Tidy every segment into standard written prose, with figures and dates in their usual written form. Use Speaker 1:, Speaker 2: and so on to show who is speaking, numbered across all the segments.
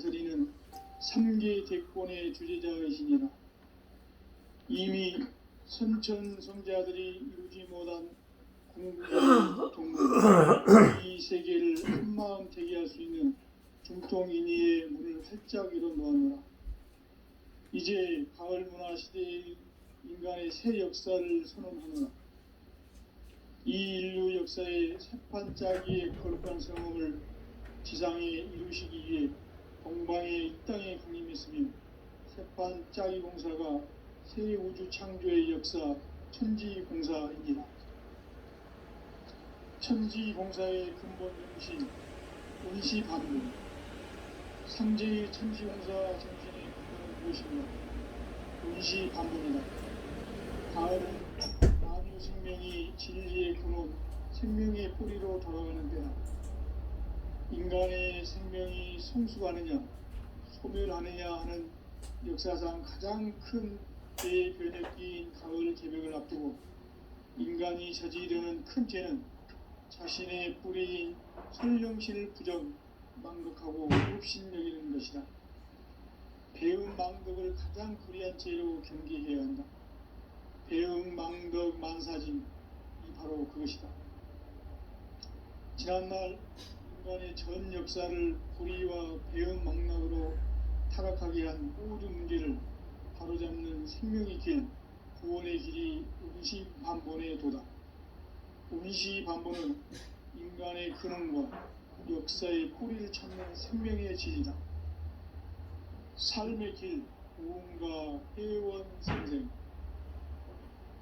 Speaker 1: 다스리는 3개 대권의 주재자이시니라. 이미 선천성자들이 이루지 못한 공부와 통과 이 세계를 한마음 되게 할 수 있는 중통인의의 문을 활짝 열어놓아노라. 이제 가을 문화 시대의 인간의 새 역사를 선언하노라. 이 인류 역사의 새판 짜기의 거룩한 성험을 지상에 이루시기 위해 동방의 이 땅에 강림했으며 새판 짜기 공사가 새 우주 창조의 역사 천지공사입니다. 천지공사의 근본 정신 운시반분, 상제의 천지공사 정신의 근본은 무엇인가? 운시반분이다. 가을은 만유 생명이 진리의 근원, 생명의 뿌리로 돌아가는 때다. 인간의 생명이 성숙하느냐 소멸하느냐 하는 역사상 가장 큰 대변혁기인 가을 개벽을 앞두고 인간이 저지르는 큰 죄는 자신의 뿌리인 설령신을 부정, 망극하고 흡신여기는 것이다. 배음 망덕을 가장 불의한 죄로 경계해야 한다. 배음 망덕 만사짐이 바로 그것이다. 지난날 인간의 전 역사를 불의와 배음 망락으로 타락하게 한 모든 문제를 바로잡는 생명의 길, 구원의 길이 운시반본의 도다. 운시반본은 인간의 근원과 역사의 뿌리를 찾는 생명의 질이다. 삶의 길, 구원과 회원 생생.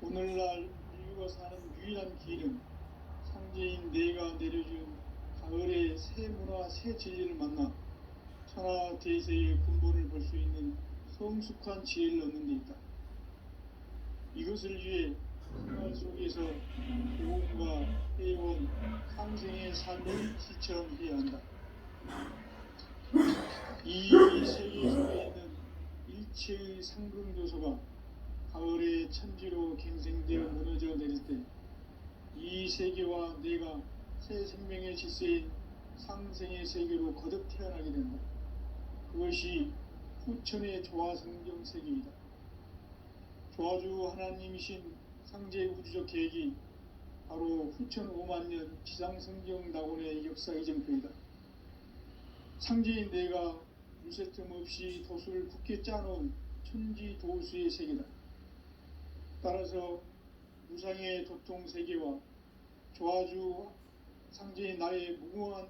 Speaker 1: 오늘날 인류가 사는 유일한 길은 상제인 내가 내려준 가을의 새 문화, 새 진리를 만나 천하 대세의 근본을 볼 수 있는 성숙한 지혜를 얻는 데 있다. 이것을 위해 생활 속에서 교훈과 회원, 상생의 삶을 실천해야 한다. 이 세계 속에 있는 일체의 상승조소가 가을의 천지로 갱생되어 무너져 내릴 때 이 세계와 내가 새 생명의 질서인 상생의 세계로 거듭 태어나게 된다. 그것이 후천의 조화성경 세계이다. 조화주 하나님이신 상제 우주적 계획이 바로 후천 5만년 지상성경 낙원의 역사 이정표이다. 상제인 내가 유세 틈 없이 도수를 굳게 짜놓은 천지 도수의 세계다. 따라서 무상의 도통 세계와 조화주 상제인 나의 무궁한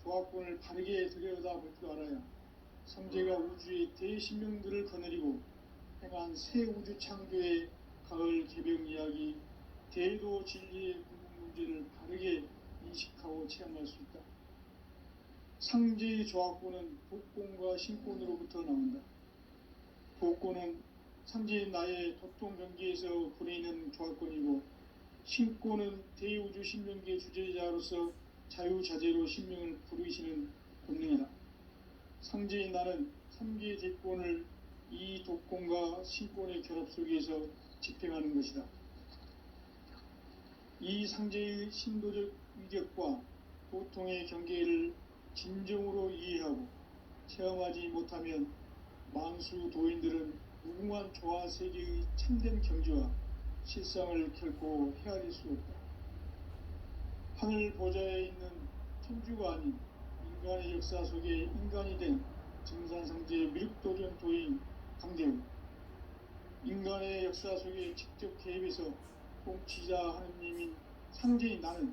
Speaker 1: 조화권을 바르게 들여다볼 줄 알아야 상제가 우주의 대신명들을 거느리고 행한 새 우주 창조의 가을 개벽 이야기, 대도 진리의 궁극 문제를 바르게 인식하고 체험할 수 있다. 상제의 조화권은 복권과 신권으로부터 나온다. 복권은 상제인 나의 도통 경계에서 부리는 조화권이고, 신권은 대우주 신명계 주제자로서 자유자재로 신명을 부르시는 본능이다. 상제인 나는 3개 대권을 이 독권과 신권의 결합 속에서 집행하는 것이다. 이 상제의 신도적 위격과 보통의 경계를 진정으로 이해하고 체험하지 못하면 만수 도인들은 무궁한 조화 세계의 참된 경지와 실상을 결코 헤아릴 수 없다. 하늘 보좌에 있는 천주가 아닌 인간의 역사 속에 인간이 된 증산상제의 미륵도전 도인 강대우, 인간의 역사 속에 직접 개입해서 통치자 하느님인 상제인 나는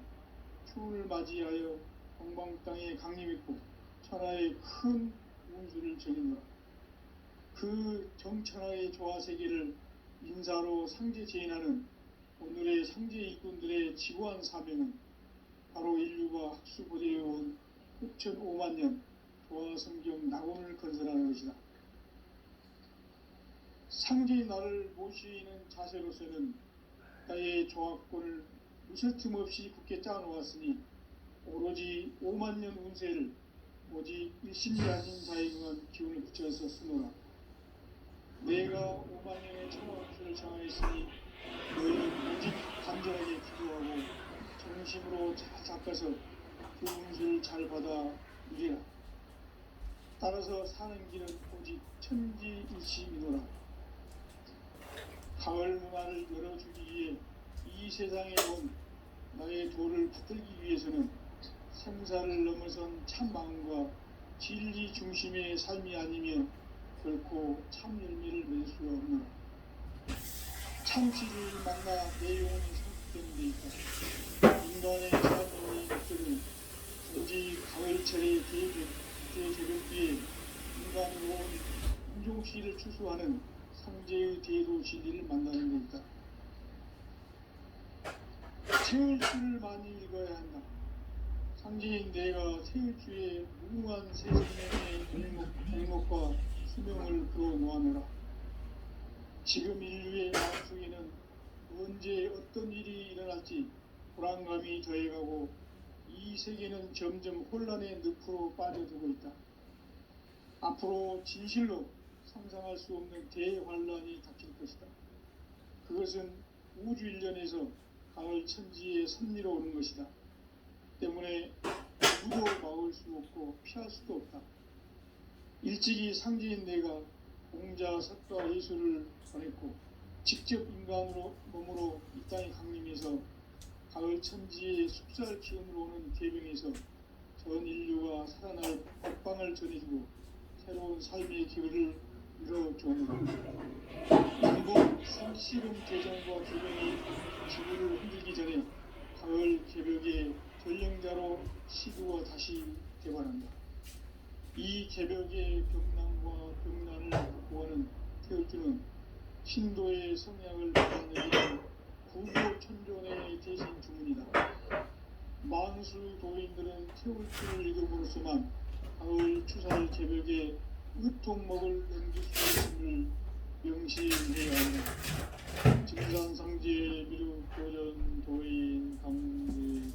Speaker 1: 추운을 맞이하여 동방 땅에 강림했고 천하의 큰 운수를 전했노라. 그 정천하의 조화세계를 인사로 상제 제인하는 오늘의 상제 일꾼들의 지구한 사명은 바로 인류가 학수고대해온 후천 5만년 조화성경 낙원을 건설하는 것이다. 상제의 나를 모시는 자세로서는 나의 조화권을 무술 틈 없이 굳게 짜놓았으니 오로지 5만년 운세를 오직 일심이 아닌 자에게만 기운을 붙여서 쓰노라. 내가 5만년의 천하 운수를 정하였으니 너희는 오직 간절하게 기도하고 정심으로 잘 닦아서 그 운수를 잘 받아 누리라. 따라서 사는 길은 오직 천지일심이노라. 가을 문화를 열어주기 위해 이 세상에 온 나의 도를 붙들기 위해서는 생사를 넘어선 참 마음과 진리 중심의 삶이 아니면 결코 참 열매를 맺을 수가 없노라. 참치를 만나 내 영혼이 성숙되는 데 있다. 인간의 삶의 것들은 단지 가을철의 대개벽비에 인간으로 온 인종시를 추수하는 상제의 대도 진리를 만나는 데 있다. 태을주를 많이 읽어야 한다. 상제인 내가 태을주의 무궁한 새 생명의 행복과 수명을 그어놓아노라. 지금 인류의 마음속에는 언제 어떤 일이 일어날지 불안감이 더해가고 이 세계는 점점 혼란의 늪으로 빠져들고 있다. 앞으로 진실로 상상할 수 없는 대환란이 닥칠 것이다. 그것은 우주 일련에서 가을 천지의 섭리로 오는 것이다. 때문에 누구도 막을 수 없고 피할 수도 없다. 일찍이 상제인 내가 공자, 석가, 예수를 전했고 직접 인간으로 몸으로 이 땅에 강림해서 가을 천지의 숲살 기운으로 오는 계명에서 전 인류가 살아날 법방을 전해주고 새로운 삶의 기회를 이뤄주오노라. 남북 상씨름 대전과 계명이 지구를 흔들기 전에 가을 개벽의 전령자로 시구가 다시 개발한다. 이 개벽의 병난과 병난을 극복하는 태을주는 신도의 성향을 받아내는 구교천존의 대신 주문이다. 만수 도인들은 태을주를 읽음으로써만 가을 추살 개벽에 으통먹을 넘길 수 있음을 명심해야 한다. 증산상제 미륵 도전 도인 강제구.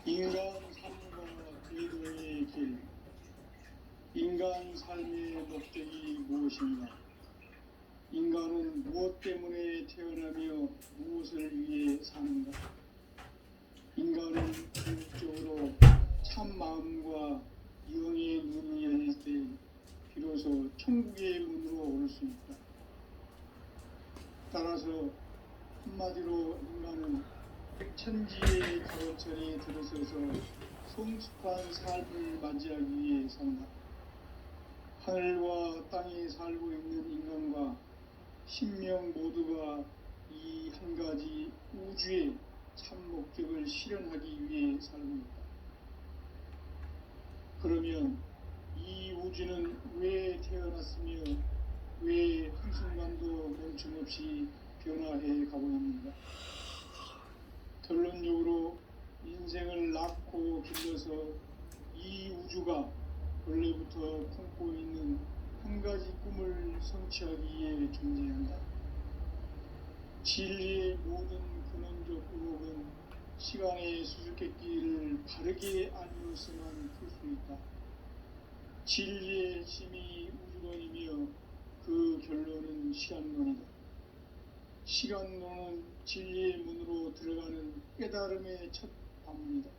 Speaker 1: 인간 삶과 궤도의 길. 인간 삶의 목적이 무엇인가? 인간은 무엇 때문에 태어나며 무엇을 위해 사는가? 인간은 궁극적으로 참 마음과 영의 눈이 열릴 때 비로소 천국의 문으로 오를 수 있다. 따라서 한마디로 인간은 천지의 가을철에 들어서서 성숙한 삶을 맞이하기 위해 산다. 하늘과 땅에 살고 있는 인간과 신명 모두가 이 한 가지 우주의 참 목적을 실현하기 위해 살고 있다. 그러면 이 우주는 왜 태어났으며 왜 한순간도 멈춤없이 변화해 가고 있는가? 결론적으로 인생을 낳고 길러서 이 우주가 원래부터 품고 있는 한 가지 꿈을 성취하기 위해 존재한다. 진리의 모든 근원적 의혹은 시간의 수수께끼를 바르게 알면서만 풀 수 있다. 진리의 핵심이 우주론이며 그 결론은 시간론이다. 시간론은 진리의 문으로 들어가는 깨달음의 첫 방문이다.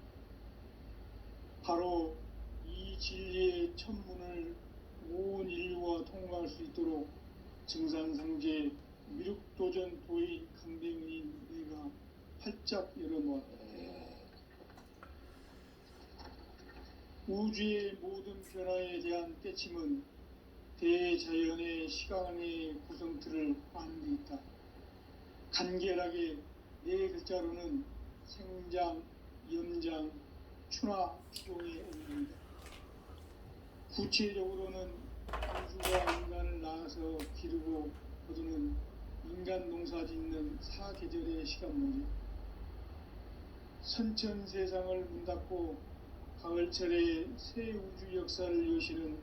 Speaker 1: 바로 이 진리의 첫 문을 온 인류가 통과할 수 있도록 증산상제 미륵도전 도의 강대문인 내가 활짝 열어놓았다. 우주의 모든 변화에 대한 깨침은 대자연의 시간의 구성틀을 아는 데 있다. 간결하게 네 글자로는 생장, 염장, 추나, 추동의 의미입니다. 구체적으로는 우주가 인간을 낳아서 기르고 거두는 인간 농사 짓는 사계절의 시간문이죠. 선천 세상을 문 닫고 가을철에 새 우주 역사를 여시는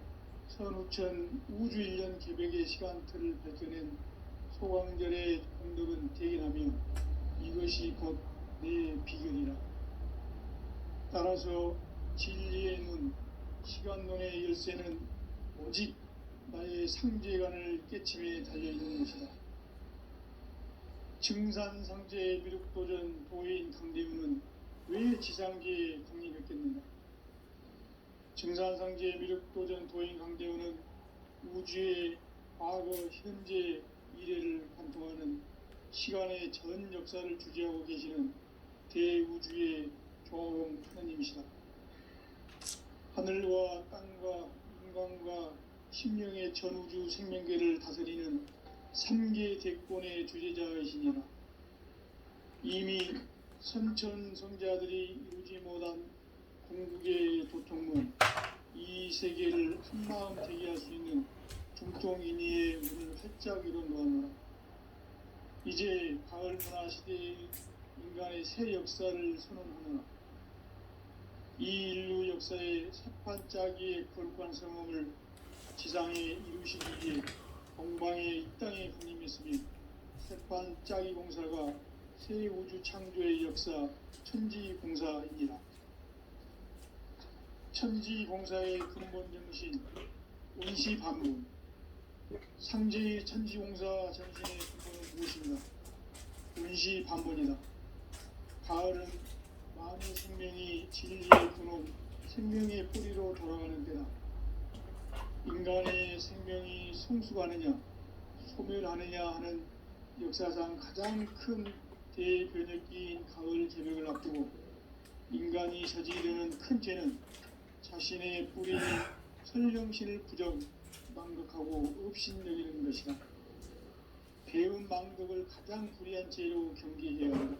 Speaker 1: 선우천 우주일년 개벽의 시간틀을 밝혀낸 소강절의 공덕은 대견하며 이것이 곧 내 비결이라. 따라서 진리의 문, 시간론의 열쇠는 오직 나의 상제관을 깨침에 달려있는 것이다. 증산상제 미륵도전 도인 강대우는 왜 지상계에 강림했겠는가? 증산상제 미륵도전 도인 강대우는 우주의 과거, 현재, 미래를 관통하는 시간의 전 역사를 주재하고 계시는 대우주의 조화공 하나님이시다. 하늘과 땅과 인간과 심령의 전우주 생명계를 다스리는 3계 대권의 주재자이시니라. 이미 선천성자들이 이루지 못한 궁극의 도통문, 이 세계를 한마음 되게 할 수 있는 중통인의의 문을 활짝 열어 놓았노라. 이제 가을 문화 시대의 인간의 새 역사를 선언하노라. 이 인류 역사의 새판짜기의 거룩한 성험을 지상에 이루시기 위해 동방에 이 땅에 강림했으며 새판짜기 공사가 새 우주 창조의 역사 천지공사입니다. 천지공사의 근본 정신 운시반문, 상제의 천지공사 정신의 근본은 무엇인가? 운시반문이다. 가을은 만유 생명이 진리의 근원, 생명의 뿌리로 돌아가는 때다. 인간의 생명이 성숙하느냐, 소멸하느냐 하는 역사상 가장 큰 대변혁기인 가을 개벽을 앞두고 인간이 저지르는 큰 죄는 자신의 뿌리인 설령신을 부정, 망덕하고 업신여기는 것이다. 배음 망덕을 가장 불의한 죄로 경계해야 한다.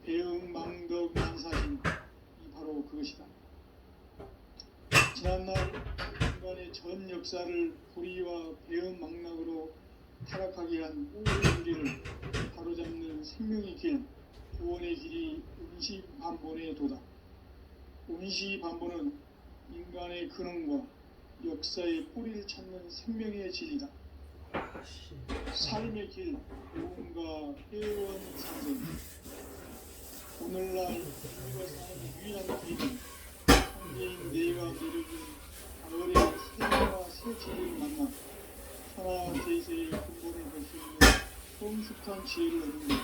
Speaker 1: 배음 망덕 만사신, 이 바로 그것이다. 지난날 인간의 전 역사를 불의와 배음 망락으로 타락하게 한 오해의 우리를 바로잡는 생명의 길, 구원의 길이 운시반본의 도다. 운시반본은 인간의 근원과 역사의 뿌리를 찾는 생명의 진리다. 삶의 길, 무언가 회원 상생. 오늘날 우리가 사는 유일한 길은 상제인 내가 내려준 가을의 새와 새 진리를 만나 천하 제세의 근본을 볼 수 있는 성숙한 지혜를 얻는 것.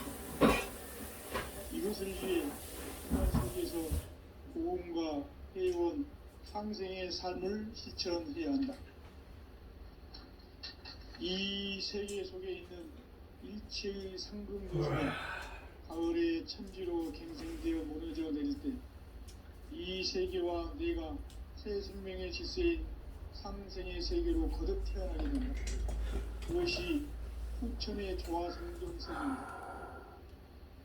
Speaker 1: 이것을 위해 인간 속에서 고음과 회원, 상생의 삶을 실천해야 한다. 이 세계 속에 있는 일체의 상금도시가 가을의 천지로 갱생되어 무너져 내릴 때 이 세계와 내가 새 생명의 질서인 상생의 세계로 거듭 태어나게 된다. 그것이 후천의 조화성경설입니다.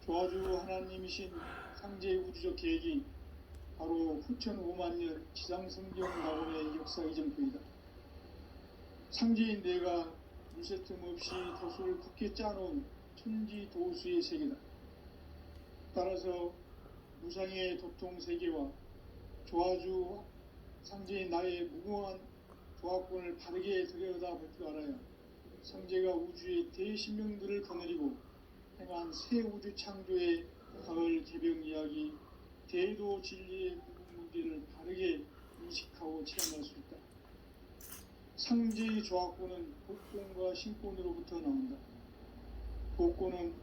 Speaker 1: 조화주 하나님이신 상제의 우주적 계획이 바로 후천 5만년 지상성경 낙원의 역사 이정표이다. 상제인 내가 물새틈 없이 도수를 굳게 짜놓은 천지도수의 세계다. 따라서 무상의 도통세계와 조화주 상제인 나의 무궁한 조화권을 바르게 들여다볼 줄 알아야 상제가 우주의 대신명들을 거느리고 행한 새 우주 창조의 가을 개벽 이야기, 대도 진리의 구분 문제를 바르게 인식하고 체험할 수 있다. 상제의 조화권은 복권과 신권으로부터 나온다. 복권은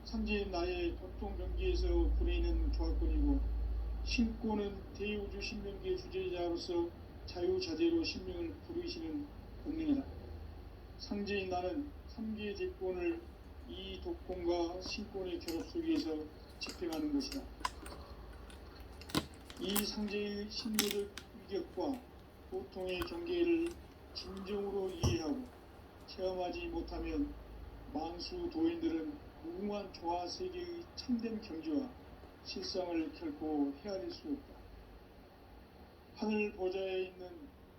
Speaker 1: 상제인 나의 도통 경계에서 부리는 조화권이고, 신권은 대우주 신명계 주제자로서 자유자재로 신명을 부르시는 본능이다. 상제인 나는 3계 대권을 이 독권과 신권의 결합 속에서 집행하는 것이다. 이 상제의 신묘적 위격과 보통의 경계를 진정으로 이해하고 체험하지 못하면 만수 도인들은 무궁한 조화세계의 참된 경지와 실상을 결코 헤아릴 수 없다. 하늘 보좌에 있는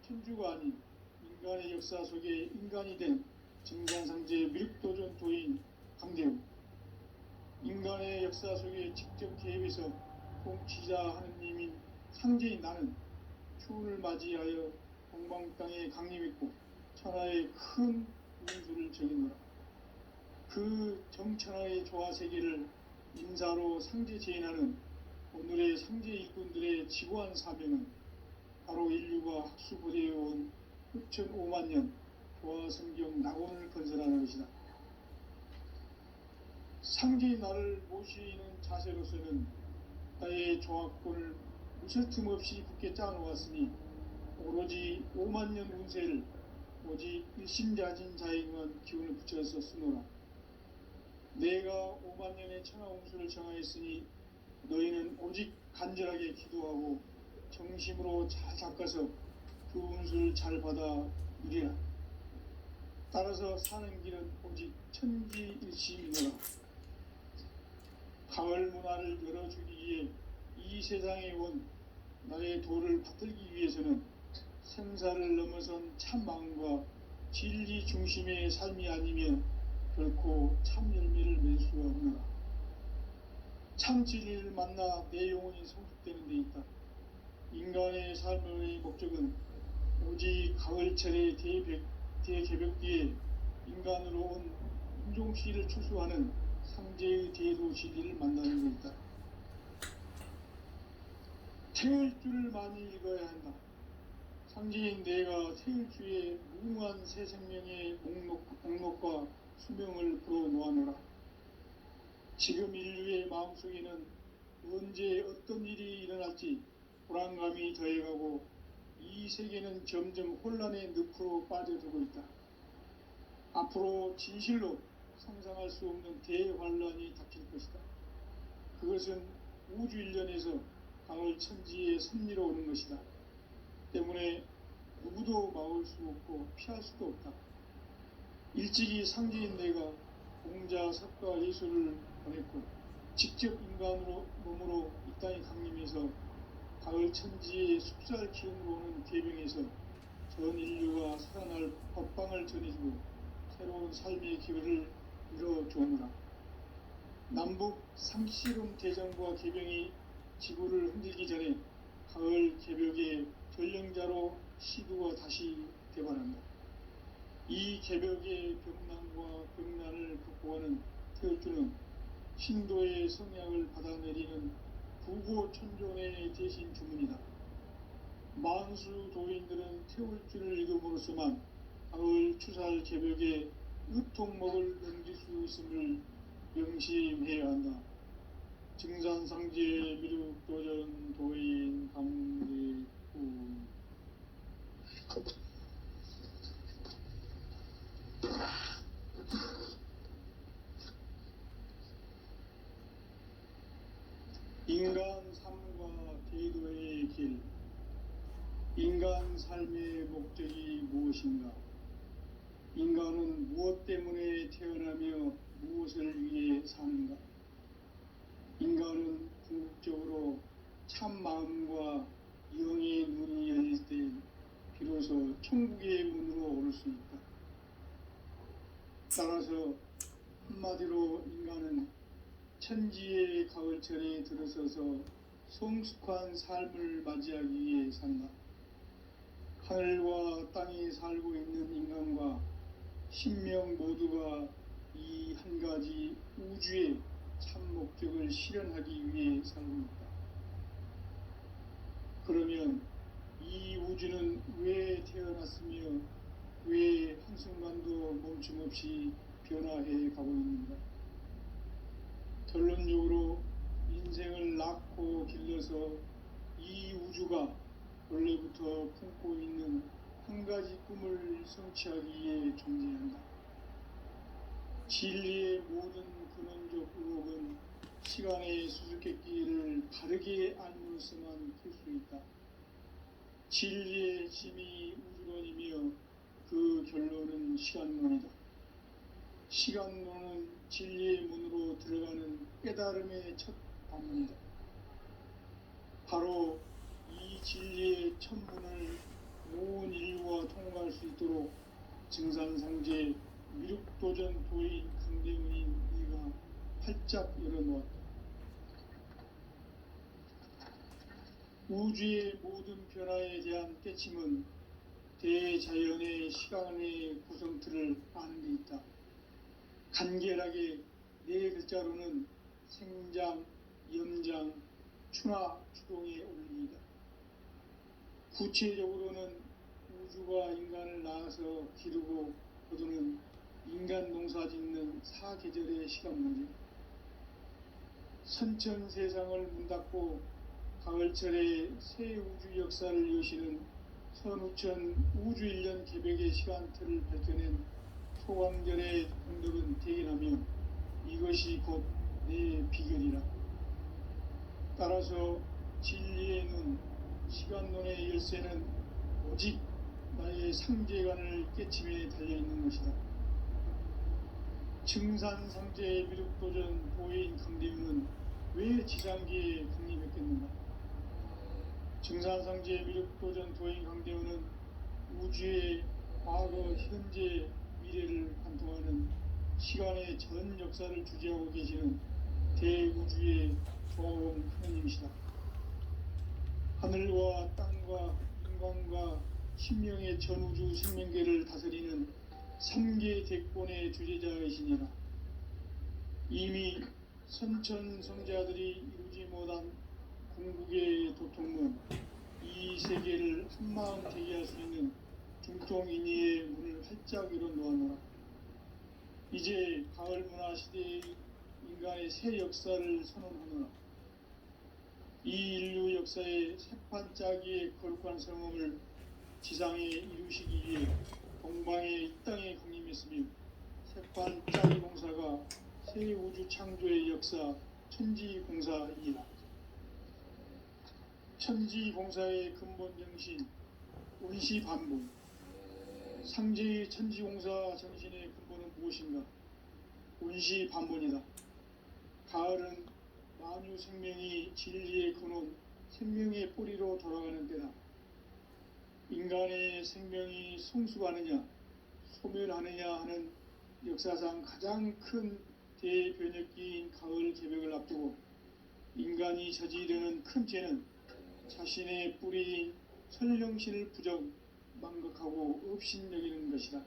Speaker 1: 천주가 아닌 인간의 역사 속에 인간이 된 증산상제 미륵도전 도인 강대우, 인간의 역사 속에 직접 개입해서 통치자 하느님인 상제인 나는 추운을 맞이하여 동방 땅에 강림했고 천하의 큰 운수를 적이노라. 그 정천하의 조화세계를 인사로 상제 재현하는 오늘의 상제 일꾼들의 지고한 사명은 바로 인류가 학수고대해온 후천 5만년 조화성경 낙원을 건설하는 것이다. 상대의 나를 모시는 자세로서는 나의 종합권을 무실 틈 없이 굳게 짜놓았으니 오로지 5만 년 운세를 오직 일심자진 자에게만 기운을 붙여서 쓰노라. 내가 5만 년의 천하운수를 정하였으니 너희는 오직 간절하게 기도하고 정심으로 잘 닦아서 그 운수를 잘 받아 이리라. 따라서 사는 길은 오직 천지일심이노라. 가을 문화를 열어주기 위해 이 세상에 온 나의 도를 받들기 위해서는 생사를 넘어선 참 마음과 진리 중심의 삶이 아니면 결코 참 열매를 맺을 수가 없노라. 참 진리를 만나 내 영혼이 성숙되는 데 있다. 인간의 삶의 목적은 오직 가을철의 대개벽 뒤에 인간으로 온 인종씨를 추수하는 상제의 대도 진리를 만나는 데 있다. 태을 줄을 많이 읽어야 한다. 상제인 내가 태을 주의 무궁한 새 생명의 목록과 수명을 풀어놓아노라. 지금 인류의 마음속에는 언제 어떤 일이 일어날지 불안감이 더해가고 이 세계는 점점 혼란의 늪으로 빠져들고 있다. 앞으로 진실로 상상할 수 없는 대환란이 닥칠 것이다. 그것은 우주 일련에서 가을 천지의 섭리로 오는 것이다. 때문에 누구도 막을 수 없고 피할 수도 없다. 일찍이 상제인 내가 공자, 석가, 예수를 보냈고 직접 인간으로 몸으로 이 땅에 강림해서 가을 천지의 숲살 기운으로 오는 계병에서 전 인류가 살아날 법방을 전해주고 새로운 삶의 기회를 이뤄주오노라. 남북 상시름 대전과 계병이 지구를 흔들기 전에 가을 개벽의 전령자로 시두가 다시 개발한다. 이 개벽의 병난과 병난을 극복하는 태울주는 신도의 성약을 받아내리는 부고천존의 대신 주문이다. 만수 도인들은 태울주를 읽음으로써만 가을 추살 개벽의 의통목을 넘길 수 있음을 명심해야 한다. 증산상제 미륵도전 도인 강대구. 인간 삶과 대도의 길. 인간 삶의 목적이 무엇인가? 인간은 무엇 때문에 태어나며 무엇을 위해 사는가? 인간은 궁극적으로 참 마음과 영의 문이 열릴 때 비로소 천국의 문으로 오를 수 있다. 따라서 한마디로 인간은 천지의 가을철에 들어서서 성숙한 삶을 맞이하기 위해 산다. 하늘과 땅에 살고 있는 인간과 신명 모두가 이 한 가지 우주의 참 목적을 실현하기 위해 살고 있다. 그러면 이 우주는 왜 태어났으며 왜 한순간도 멈춤 없이 변화해 가고 있는가? 결론적으로 인생을 낳고 길러서 이 우주가 원래부터 품고 있는 한 가지 꿈을 성취하기 위해 존재한다. 진리의 모든 근원적 의혹은 시간의 수수께끼를 바르게 알므로서만 풀 수 있다. 진리의 핵심이 우주론이며 그 결론은 시간론이다. 시간론은 진리의 문으로 들어가는 깨달음의 첫 방문이다. 바로 이 진리의 첫 문을 온 인류가 통과할 수 있도록 증산상제 미륵도전 도인 강대문인 네가 활짝 열어놓았다. 우주의 모든 변화에 대한 깨침은 대자연의 시간의 구성틀을 아는 데 있다. 간결하게 네 글자로는 생장, 염장, 추나, 추동의 원리이다. 구체적으로는 우주가 인간을 낳아서 기르고 거두는 인간 농사 짓는 사계절의 시간 문제, 선천 세상을 문닫고 가을철에 새 우주 역사를 여시는 선우천 우주일년 개벽의 시간틀을 밝혀낸 소광절의 공덕은 대인하며 이것이 곧 내 비결이라. 따라서 진리의 눈, 시간론의 열쇠는 오직 나의 상제관을 깨침에 달려있는 것이다. 증산상제의 미륵도전 도인 강대윤은 왜 지상기에 강림했겠는가? 증산상제의 미륵도전 도인 강대윤은 우주의 과거, 현재, 미래를 관통하는 시간의 전 역사를 주재하고 계시는 대우주의 조화원 하느님이시다. 하늘과 땅과 인간과 신명의 전우주 생명계를 다스리는 3계 대권의 주제자이시니라. 이미 선천성자들이 이루지 못한 궁극의 도통문, 이 세계를 한마음 대기할 수 있는 중통인의의 문을 활짝 열어 놓았노라. 이제 가을 문화 시대의 인간의 새 역사를 선언하노라. 이 인류 역사의 새판짜기의 거룩한 성음을 지상에 이루시기 위해 동방의 이 땅에 강림했으며 새판짜기 공사가 새 우주 창조의 역사 천지공사이라. 천지공사의 근본 정신 운시반복. 상제의 천지공사 정신의 근본은 무엇인가? 운시반본이다. 가을은 만유 생명이 진리의 근원, 생명의 뿌리로 돌아가는 때다. 인간의 생명이 성숙하느냐, 소멸하느냐 하는 역사상 가장 큰 대변혁기인 가을 개벽을 앞두고 인간이 저지르는 큰 죄는 자신의 뿌리인 설령신을 부정, 망각하고 업신여기는 것이다.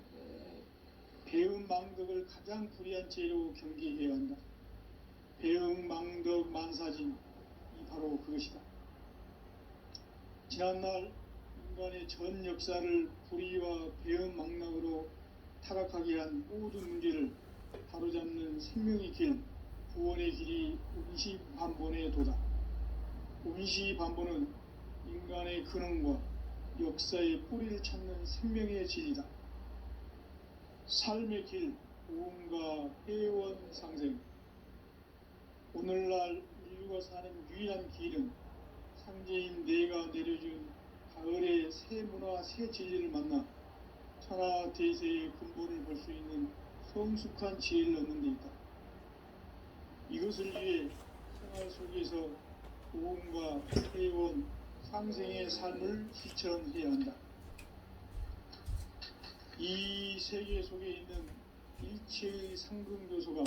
Speaker 1: 배음 망덕을 가장 불의한 죄로 경계해야 한다. 배음 망덕 만사진, 이 바로 그것이다. 지난날 인간의 전 역사를 불의와 배음 망락으로 타락하게 한 모든 문제를 바로잡는 생명의 길, 구원의 길이 운시반본의 도다. 운시반본은 인간의 근원과 역사의 뿌리를 찾는 생명의 진리다. 삶의 길, 보험과 회원상생. 오늘날 인류가 사는 유일한 길은 상제인 내가 내려준 가을의 새 문화, 새 진리를 만나 천하 대세의 근본을 볼 수 있는 성숙한 지혜를 얻는 데 있다. 이것을 위해 생활 속에서 보험과 회원, 상생의 삶을 실천해야 한다. 이 세계 속에 있는 일체의 상금 요소가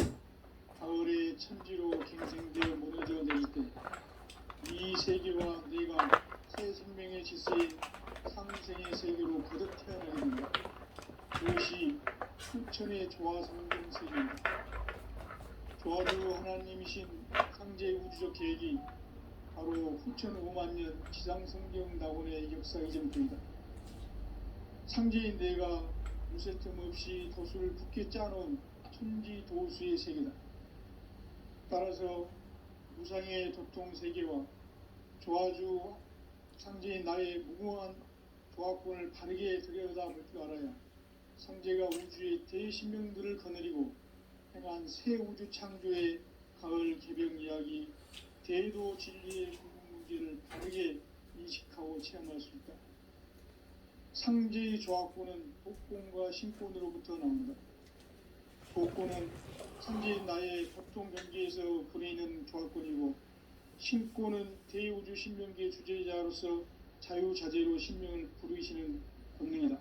Speaker 1: 가을의 천지로 갱생되어 무너져 내릴 때 이 세계와 내가 새 생명의 질서인 상생의 세계로 거듭 태어나게 된다. 그것이 후천의 조화성경 세계입니다. 조화주 하나님이신 상제 우주적 계획이 바로 후천 5만년 지상성경 낙원의 역사 이전부이다. 상제인 내가 무쇠틈 없이 도수를 굳게 짜놓은 천지도수의 세계다. 따라서 무상의 도통세계와 조화주 상제인 나의 무궁한 조화권을 바르게 들여다볼 줄 알아야 상제가 우주의 대신명들을 거느리고 행한 새 우주 창조의 가을 개벽 이야기, 대도 진리의 궁극 문제를 바르게 인식하고 체험할 수 있다. 상제의 조화권은 복권과 신권으로부터 나온다. 복권은 상제인 나의 보통 경계에서 보내는 조화권이고, 신권은 대우주 신명계 주제자로서 자유자재로 신명을 부르시는 권능이다.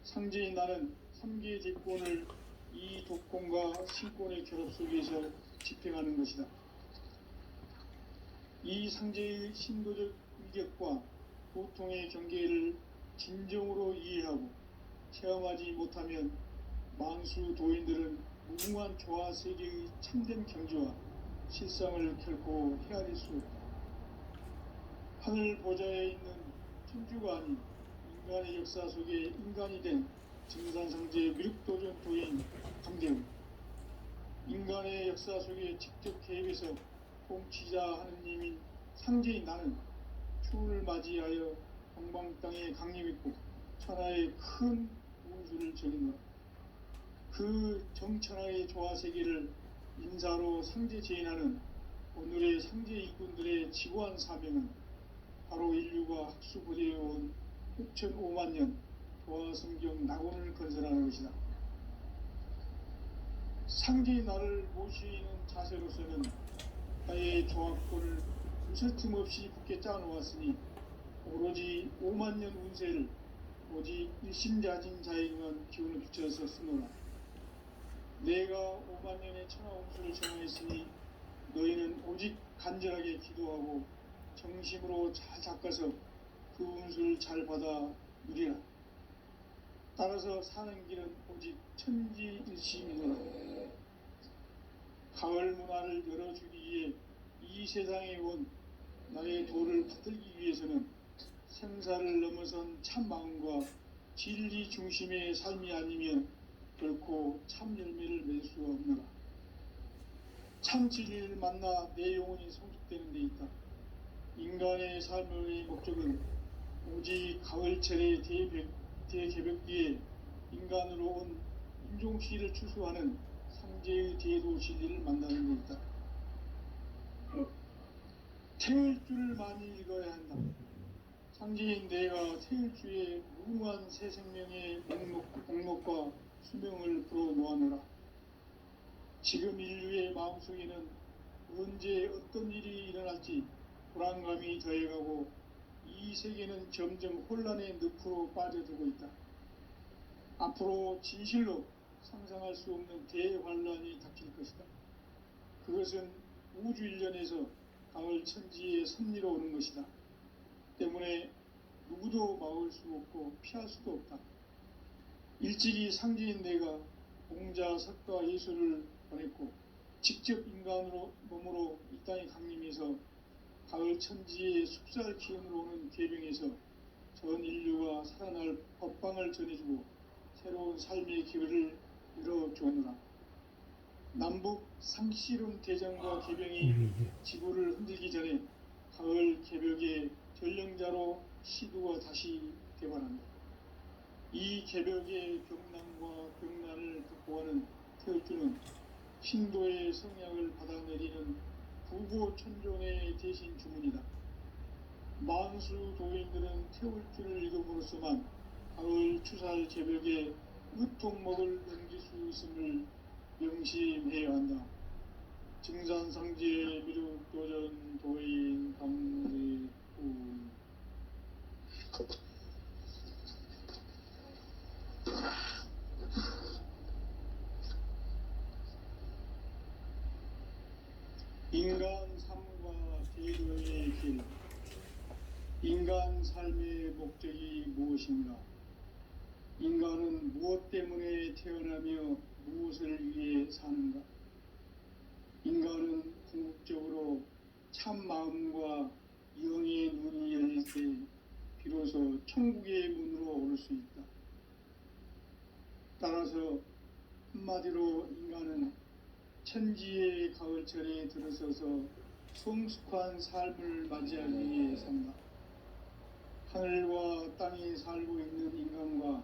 Speaker 1: 상제인 나는 3개의 대권을 이 독권과 신권의 결합 속에서 집행하는 것이다. 이 상제의 신도적 위격과 보통의 경계를 진정으로 이해하고 체험하지 못하면 만수 도인들은 무궁한 조화 세계의 참된 경지와 실상을 결코 헤아릴 수 없다. 하늘 보좌에 있는 천주가 아닌 인간의 역사 속에 인간이 된 증산상제 미륵도전 도인 강대훈, 인간의 역사 속에 직접 개입해서 통치자 하느님인 상제인 나는 추운을 맞이하여 동방 땅에 강림했고 천하의 큰 운수를 적인노라. 그 정천하의 조화세계를 인사로 상제 제인하는 오늘의 상제 일꾼들의 지고한 사명은 바로 인류가 학수고대해온 6,500만 년 조화성경 낙원을 건설하는 것이다. 상제의 나를 모시는 자세로서는 나의 조합권을 무설틈 없이 굳게 짜놓았으니 오로지 5만 년 운세를 오직 일심자진 자에게만 기운을 비춰서 쓰노라. 내가 5만 년의 천하 운수를 정하였으니 너희는 오직 간절하게 기도하고 정심으로 잘 닦아서 그 운수를 잘 받아 누리라. 따라서 사는 길은 오직 천지일심이노라. 가을 문화를 열어주기 위해 이 세상에 온 나의 도를 받들기 위해서는 생사를 넘어선 참 마음과 진리 중심의 삶이 아니면 결코 참 열매를 맺을 수가 없노라. 참 진리를 만나 내 영혼이 성숙되는 데 있다. 인간의 삶의 목적은 오직 가을철의 대개벽 뒤에 인간으로 온 인종시를 추수하는 상제의 대도 진리를 만나는 데 있다. 태일주를 많이 읽어야 한다. 상제인 내가 태일주의 무궁한 새 생명의 목록과 수명을 불어놓아노라. 지금 인류의 마음속에는 언제 어떤 일이 일어날지 불안감이 더해가고 이 세계는 점점 혼란의 늪으로 빠져들고 있다. 앞으로 진실로 상상할 수 없는 대환란이 닥칠 것이다. 그것은 우주 일련에서 가을 천지에 섭리로 오는 것이다. 때문에 누구도 막을 수 없고 피할 수도 없다. 일찍이 상제인 내가 공자, 석가, 예수를 보냈고 직접 인간으로 몸으로 이 땅에 강림해서 가을 천지의 숲살 기운으로 오는 계병에서 전 인류가 살아날 법방을 전해주고 새로운 삶의 기회를 열어주었노라. 남북 상씨름 대장과 계병이 지구를 흔들기 전에 가을 개벽의 전령자로 시두가 다시 개발한다. 이 개벽의 병난과 병난을 극복하는 태울주는 신도의 성약을 받아내리는 부고천종의 대신 주문이다. 만수 도인들은 태울주를 읽음으로써만 가을 추살 개벽의 으통목을 넘길 수 있음을 명심해야 한다. 증산상지의 미륵도전 도인 강대우. 인간 삶과 제도의 길. 인간 삶의 목적이 무엇인가? 인간은 무엇 때문에 태어나며 무엇을 위해 사는가? 인간은 궁극적으로 참 마음과 영의 눈이 열릴 때 비로소 천국의 문으로 오를 수 있다. 따라서 한마디로 인간은 천지의 가을철에 들어서서 성숙한 삶을 맞이하기 위해 산다. 하늘과 땅에 살고 있는 인간과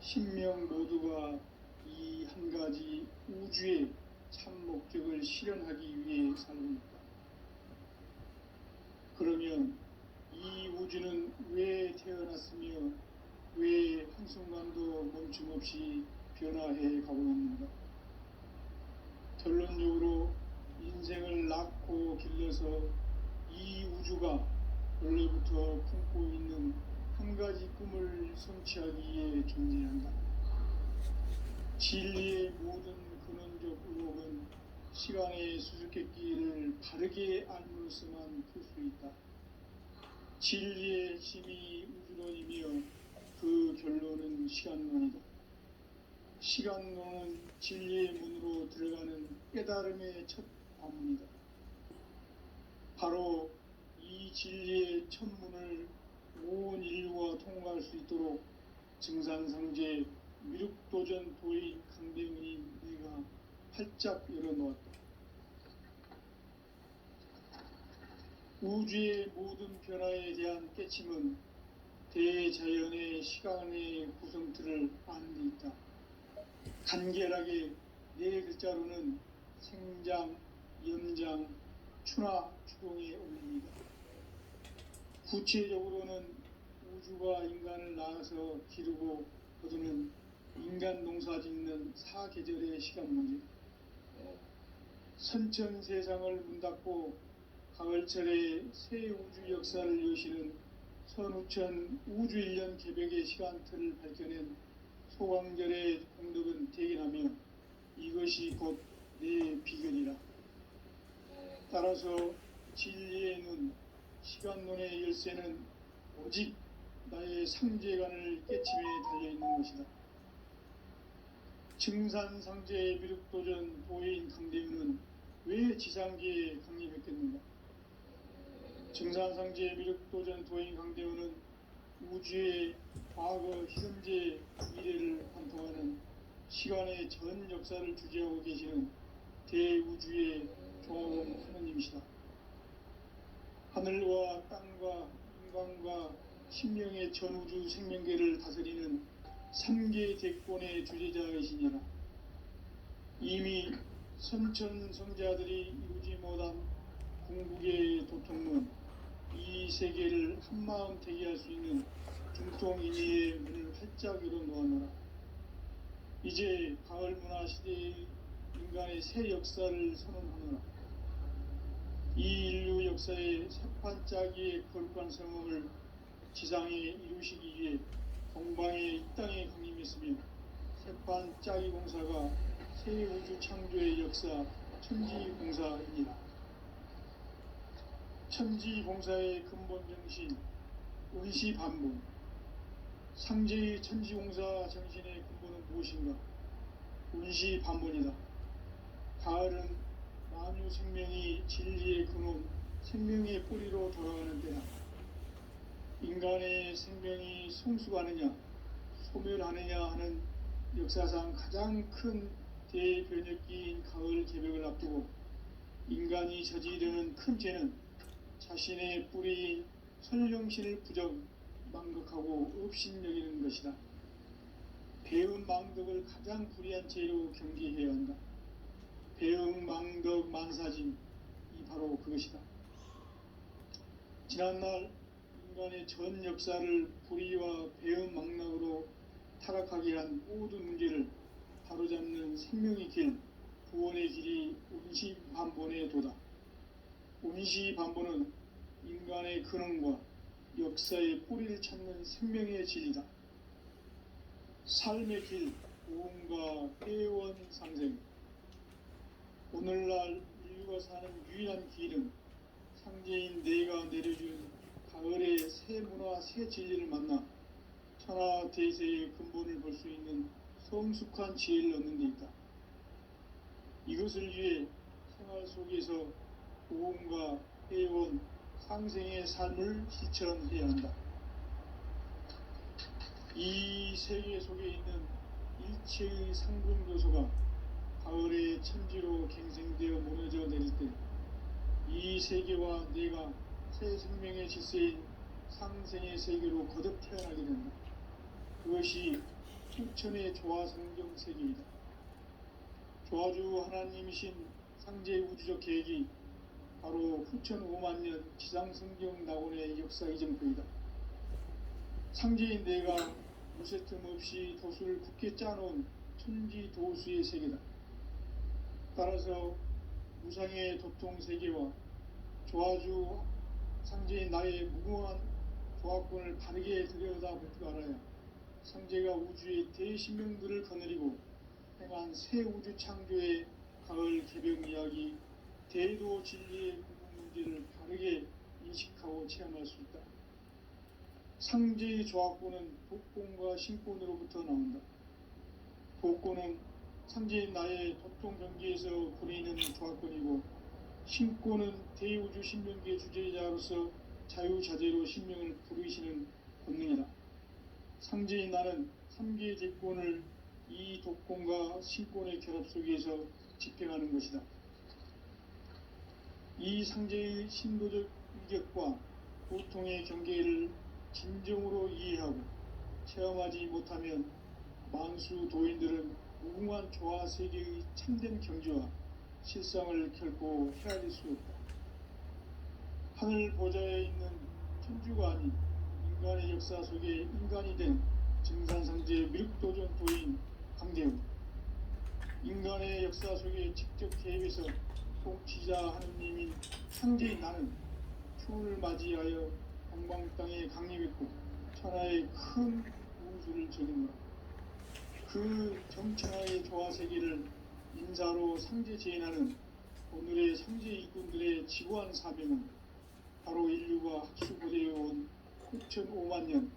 Speaker 1: 신명 모두가 이 한 가지 우주의 참 목적을 실현하기 위해 살고 있다. 그러면 이 우주는 왜 태어났으며 왜 한순간도 멈춤없이 변화해 가고 있는가? 결론적으로 인생을 낳고 길러서 이 우주가 원래부터 품고 있는 한 가지 꿈을 성취하기 위해 존재한다. 진리의 모든 근원적 의혹은 시간의 수수께끼를 바르게 알므로서만 풀 수 있다. 진리의 핵심이 우주론이며 그 결론은 시간론이다. 시간론은 진리의 문으로 들어가는 깨달음의 첫 관문이다. 바로 이 진리의 첫 문을 온 인류가 통과할 수 있도록 증산상제 미륵도전 도인 강대문인 내가 활짝 열어놓았다. 우주의 모든 변화에 대한 깨침은 대자연의 시간의 구성틀을 아는 데 있다. 간결하게 네 글자로는 생장, 연장, 추나 추동에 올립니다. 구체적으로는 우주가 인간을 낳아서 기르고 거두는 인간 농사 짓는 사계절의 시간 문제, 선천 세상을 문 닫고 가을철에 새 우주 역사를 여시는 선우천 우주 1년 개벽의 시간틀을 밝혀낸 소광절의 공덕은 대견하며 이것이 곧 내 비결이라. 따라서 진리의 눈, 시간론의 열쇠는 오직 나의 상제관을 깨침에 달려있는 것이다. 증산상제의 미륵도전 도인 강대우는 왜 지상계에 강림했겠는가? 증산상제의 미륵도전 도인 강대우는 우주의 과거, 현재, 미래를 관통하는 시간의 전 역사를 주재하고 계시는 대우주의 종합원 하느님이시다. 하늘과 땅과 인간과 신명의 전우주 생명계를 다스리는 3계 대권의 주제자이시니라. 이미 선천성자들이 이루지 못한 궁극의 도통문, 이 세계를 한마음 대기할 수 있는 중통인의의 문을 활짝 열어 놓아노라. 이제 가을 문화 시대의 인간의 새 역사를 선언하노라. 이 인류 역사의 새판짜기의 거룩한 성음을 지상에 이루시기 위해 동방의 이 땅에 강림했으며 새판짜기 공사가 새 우주 창조의 역사 천지공사입니다. 천지공사의 근본 정신, 의시반복. 상제의 천지공사 정신의 근본은 무엇인가? 의시반복이다. 가을은 만유 생명이 진리의 근원, 생명의 뿌리로 돌아가는 때다. 인간의 생명이 성숙하느냐, 소멸하느냐 하는 역사상 가장 큰 대변혁기인 가을 개벽을 앞두고 인간이 저지르는 큰 죄는 자신의 뿌리인 설령신을 부정, 망극하고 업신여기는 것이다. 배은 망덕을 가장 불의한 죄로 경계해야 한다. 배응, 망덕, 만사진, 이 바로 그것이다. 지난날 인간의 전 역사를 불의와 배응, 망락으로 타락하게 한 모든 문제를 바로잡는 생명의 길, 구원의 길이 운시반본의 도다. 운시반본은 인간의 근원과 역사의 뿌리를 찾는 생명의 진리다. 삶의 길, 고음과 회원 상생. 오늘날 인류가 사는 유일한 길은 상제인 내가 내려준 가을의 새 문화, 새 진리를 만나 천하 대세의 근본을 볼 수 있는 성숙한 지혜를 얻는 데 있다. 이것을 위해 생활 속에서 고음과 회원, 상생의 삶을 실천해야 한다. 이 세계 속에 있는 일체의 상금 요소가 가을의 천지로 갱생되어 무너져 내릴 때 이 세계와 내가 새 생명의 질서인 상생의 세계로 거듭 태어나게 된다. 그것이 후천의 조화성경 세계이다. 조화주 하나님이신 상제의 우주적 계획이 바로 후천 5만년 지상성경 낙원의 역사 이정표이다. 상제인 내가 무쇠 틈 없이 도수를 굳게 짜놓은 천지도수의 세계다. 따라서 무상의 도통세계와 조화주 상제인 나의 무궁한 조화권을 바르게 들여다볼 줄 알아야 상제가 우주의 대신명들을 거느리고 행한 새 우주 창조의 가을 개벽 이야기, 대도 진리의 구분 문제를 바르게 인식하고 체험할 수 있다. 상제의 조화권은 독권과 신권으로부터 나온다. 독권은 상제인 나의 도통 경계에서 부리는 조화권이고, 신권은 대우주 신명계 주제자로서 자유자재로 신명을 부르시는 권능이다. 상제인 나는 3계 제권을 이 독권과 신권의 결합 속에서 집행하는 것이다. 이 상제의 신도적 일격과 고통의 경계를 진정으로 이해하고 체험하지 못하면 만수 도인들은 무궁한 조화 세계의 참된 경지와 실상을 결코 헤아릴 수 없다. 하늘 보좌에 있는 천주가 아닌 인간의 역사 속에 인간이 된 증산상제 미륵도전 도인 강대우, 인간의 역사 속에 직접 개입해서 통치자 하느님인 상제인 나는 추운을 맞이하여 동방 땅에 강림했고 천하의 큰 운수를 적인노라. 그 정천하의 조화세계를 인사로 상제 재현하는 오늘의 상제 일꾼들의 지구한 사명은 바로 인류가 학수고대해온 6,500만 년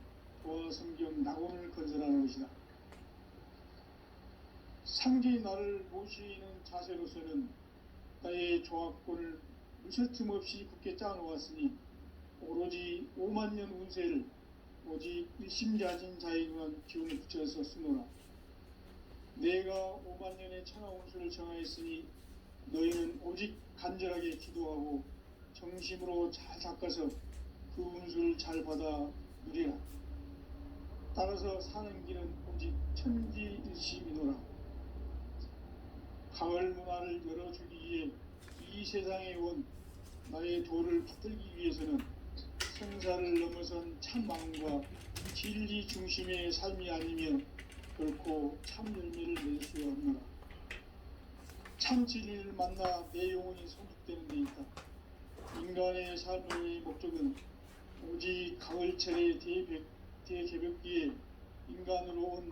Speaker 1: 조화성경 낙원을 건설하는 것이다. 상제의 나를 모시는 자세로서는 나의 조합권을 무설틈 없이 굳게 짜놓았으니 오로지 5만 년 운세를 오직 일심자진 자에게만 기운을 붙여서 쓰노라. 내가 5만 년의 천하 운수를 정하였으니 너희는 오직 간절하게 기도하고 정심으로 잘 닦아서 그 운수를 잘 받아 누리라. 따라서 사는 길은 오직 천지일심이노라. 가을 문화를 열어주기 위해 이 세상에 온 나의 도를 받들기 위해서는 생사를 넘어선 참 마음과 진리 중심의 삶이 아니면 결코 참 열매를 낼 수 없노라. 참 진리를 만나 내 영혼이 성숙되는 데 있다. 인간의 삶의 목적은 오직 가을철의 대개벽기에 인간으로 온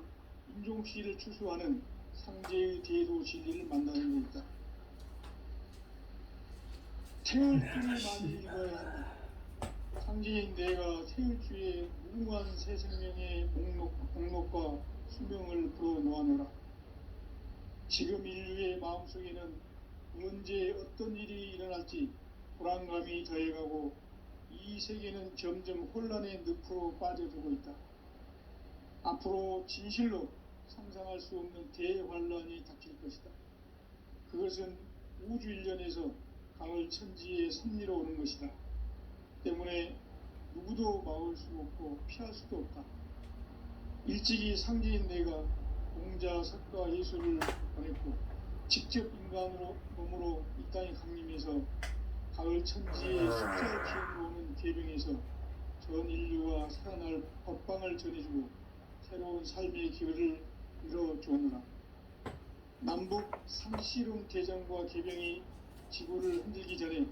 Speaker 1: 인종피를 추수하는 상제의 대도 진리를 만나는 데 있다. 태을주를 많이 읽어야 한다. 상제인 내가 태을주의 무궁한 새 생명의 목록과 수명을 불어놓아노라. 지금 인류의 마음속에는 언제 어떤 일이 일어날지 불안감이 더해가고 이 세계는 점점 혼란의 늪으로 빠져들고 있다. 앞으로 진실로 상상할 수 없는 대환란이 닥칠 것이다. 그것은 우주 일련에서 가을 천지의 섭리로 오는 것이다. 때문에 누구도 막을 수 없고 피할 수도 없다. 일찍이 상제인 내가 공자, 석가, 예수를 보냈고 직접 인간으로 몸으로 이 땅에 강림해서 가을 천지의 습사의 기운으로 오는 계병에서 전 인류가 살아날 법방을 전해주고 새로운 삶의 기회를 이뤄주오노라. 남북 상씨름 대전과 계병이 지구를 흔들기 전에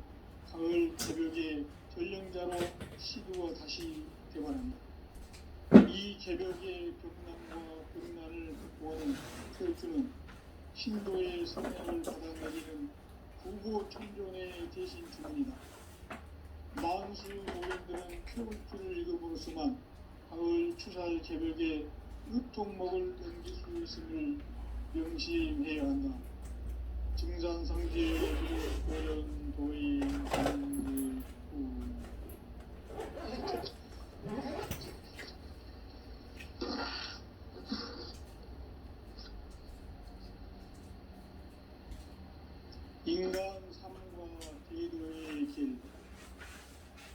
Speaker 1: 가을 개벽의 전령자로 시두가 다시 개발한다. 이 개벽의 벽난과 벽난을 극복하는 태을주는 신도의 성령을 받아내리는 구보 천존의 대신 주문이다. 만수 노인들은 태을주를 읽음으로써만 가을 추살 개벽의 유통목을 넘길 수 있음을 명심해야 한다. 증산상제 고연 도인 강제구 인간 삶과 대도의 길.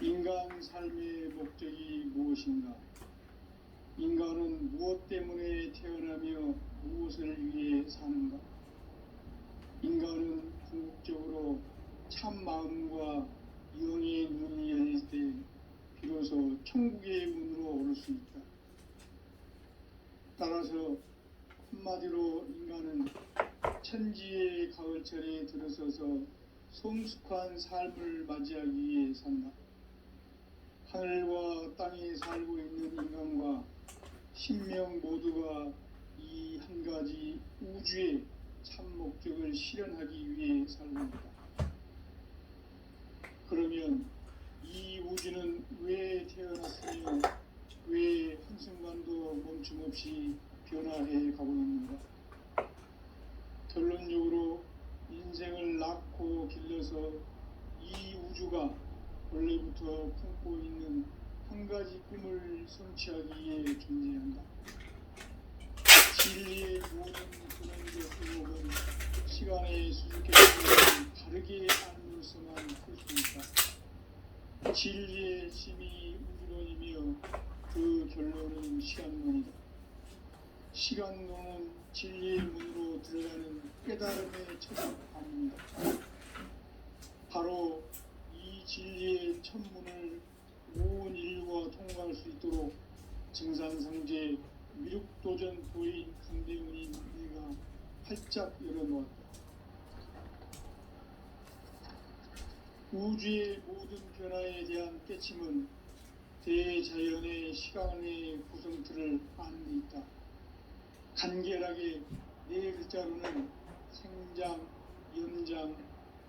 Speaker 1: 인간 삶의 목적이 무엇인가? 인간은 무엇 때문에 태어나며 무엇을 위해 사는가? 인간은 궁극적으로 참 마음과 영의 눈이 열릴 때 비로소 천국의 문으로 오를 수 있다. 따라서 한마디로 인간은 천지의 가을철에 들어서서 성숙한 삶을 맞이하기 위해 산다. 하늘과 땅에 살고 있는 인간과 신명 모두가 이 한 가지 우주의 참 목적을 실현하기 위해 살고 있다. 그러면 이 우주는 왜 태어났으며 왜 한순간도 멈춤없이 변화해 가고 있는가? 결론적으로 인생을 낳고 길러서 이 우주가 원래부터 품고 있는 한 가지 꿈을 성취하기 위해 존재한다. 진리의 모든 근원적 의목은 시간의 수수께끼를 다르게 알므로서만 풀 수 있다. 진리의 심이 우주론이며 그 결론은 시간론이다. 시간론은 진리의 문으로 들어가는 깨달음의 첫 방입니다. 바로 이 진리의 천문을 온 인류가 통과할 수 있도록 증산상제 미륵도전 도인 강대훈이 내가 활짝 열어놓았다. 우주의 모든 변화에 대한 깨침은 대자연의 시간의 구성틀을 아는 데 있다. 간결하게 네 글자로는 생장, 연장,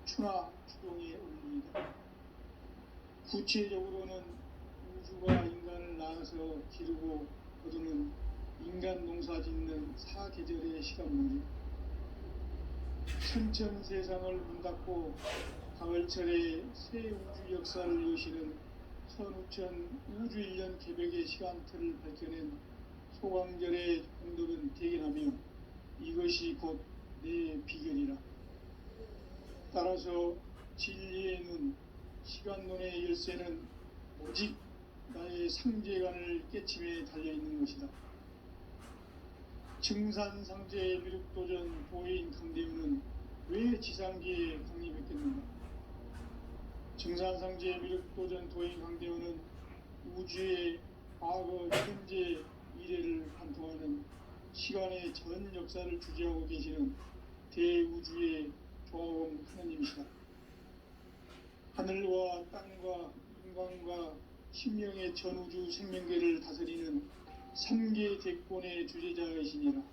Speaker 1: 추나 추동의 원리이다. 구체적으로는 우주가 인간을 낳아서 기르고 거두는 인간 농사 짓는 사계절의 시간물이다. 천천 세상을 문 닫고 가을철에 새 우주 역사를 여시는 선우천 우주 1년 개벽의 시간틀을 밝혀낸 소광절의 공덕은 대견하며 이것이 곧 내 비결이라. 따라서 진리의 눈, 시간론의 열쇠는 오직 나의 상제관을 깨침에 달려있는 것이다. 증산상제 미륵도전 보혜인 강대훈은 왜 지상기에 강림했겠는가? 증산상제 미륵도전 도인 강대훈은 우주의 과거, 현재, 미래를 관통하는 시간의 전 역사를 주재하고 계시는 대우주의 조화원 하나님이시다. 하늘과 땅과 인간과 신명의 전우주 생명계를 다스리는 3계 대권의 주재자이시니라.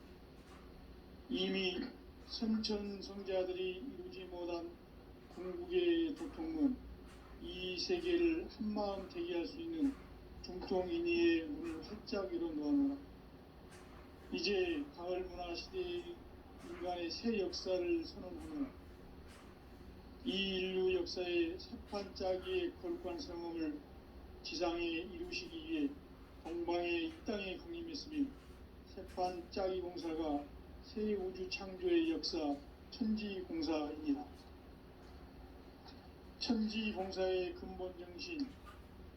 Speaker 1: 이미 선천성자들이 이루지 못한 궁극의 도통은 이 세계를 한마음 되게 할 수 있는 중통인의의 문을 활짝 열어놓아노라. 이제 가을 문화 시대의 인간의 새 역사를 선언하노라. 이 인류 역사의 새판짜기의 거룩한 성험을 지상에 이루시기 위해 동방의 이 땅에 강림했으며 새판짜기 공사가 새 우주 창조의 역사 천지공사입니다. 천지공사의 근본 정신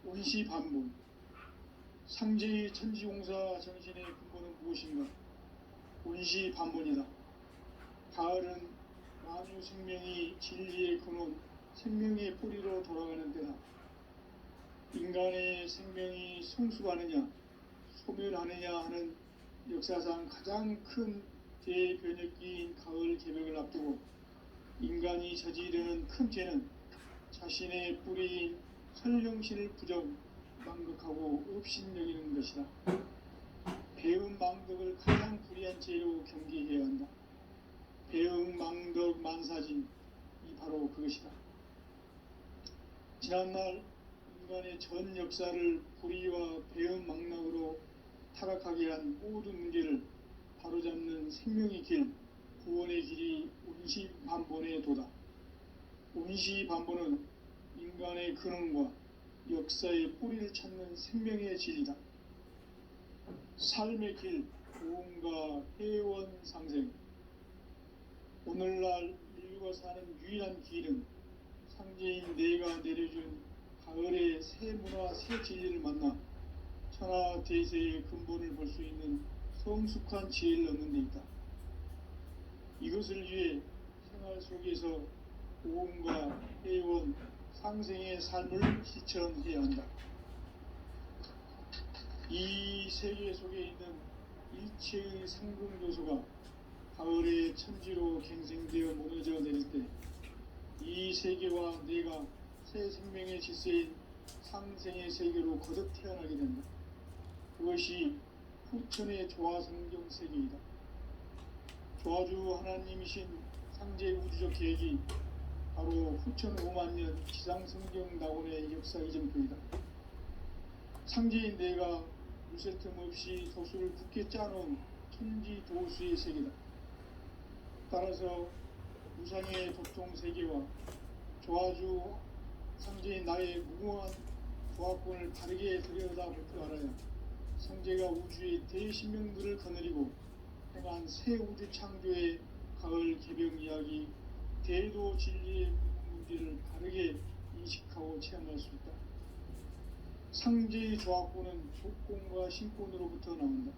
Speaker 1: 온시반본. 상제의 천지공사 정신의 근본은 무엇인가? 온시반본이다. 가을은 만유 생명이 진리의 근원, 생명의 뿌리로 돌아가는 때다. 인간의 생명이 성숙하느냐, 소멸하느냐 하는 역사상 가장 큰 대변혁기인 가을 개벽을 앞두고 인간이 저지르는 큰 죄는 자신의 뿌리인 설령신을 부정, 망극하고 업신여기는 것이다. 배음 망덕을 가장 불의한 죄로 경계해야 한다. 배음 망덕 만사진이 바로 그것이다. 지난날 인간의 전 역사를 불의와 배음 망락으로 타락하게 한 모든 문제를 바로잡는 생명의 길, 구원의 길이 온시반본의 도다. 온시반본은 인간의 근원과 역사의 뿌리를 찾는 생명의 진리다. 삶의 길, 고음과 회원 상생. 오늘날 인류가 사는 유일한 길은 상제인 내가 내려준 가을의 새 문화, 새 진리를 만나 천하 대세의 근본을 볼 수 있는 성숙한 지혜를 얻는 데 있다. 이것을 위해 생활 속에서 고음과 회원, 상생의 삶을 실천해야 한다. 이 세계 속에 있는 일체의 상승조소가 가을의 천지로 갱생되어 무너져 내릴 때 이 세계와 내가 새 생명의 질서인 상생의 세계로 거듭 태어나게 된다. 그것이 후천의 조화성경 세계이다. 조화주 하나님이신 상제 우주적 계획이 바로 후천 5만년 지상성경 낙원의 역사 이정표이다. 상제인 내가 무쇠 틈 없이 도수를 굳게 짜놓은 천지 도수의 세계다. 따라서 무상의 도통 세계와 조화주 상제인 나의 무궁한 조화권을 바르게 들여다볼 줄 알아야 상제가 우주의 대신명들을 거느리고 행한 새 우주 창조의 가을 개벽 이야기, 대도 진리의 문제를 바르게 인식하고 체험할 수 있다. 상제의 조합구는 복권과 신권으로부터 나온다.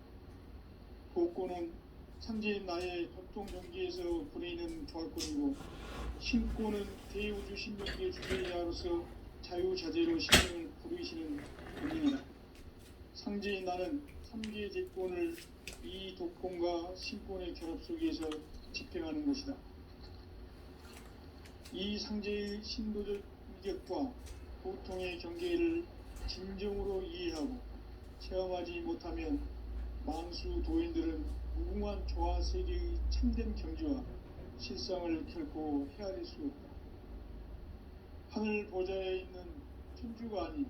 Speaker 1: 복권은 상제인 나의 도통 경기에서 부리는 조합권이고, 신권은 대우주 신명기의 주제자로서 자유자재로 신명을 부르시는 권인이다. 상제인 나는 3개의 대권을 이 독권과 신권의 결합 속에서 집행하는 것이다. 이 상제의 신도적 위력과 보통의 경계를 진정으로 이해하고 체험하지 못하면 만수 도인들은 무궁한 조화 세계의 참된 경지와 실상을 결코 헤아릴 수 없다. 하늘 보좌에 있는 천주가 아닌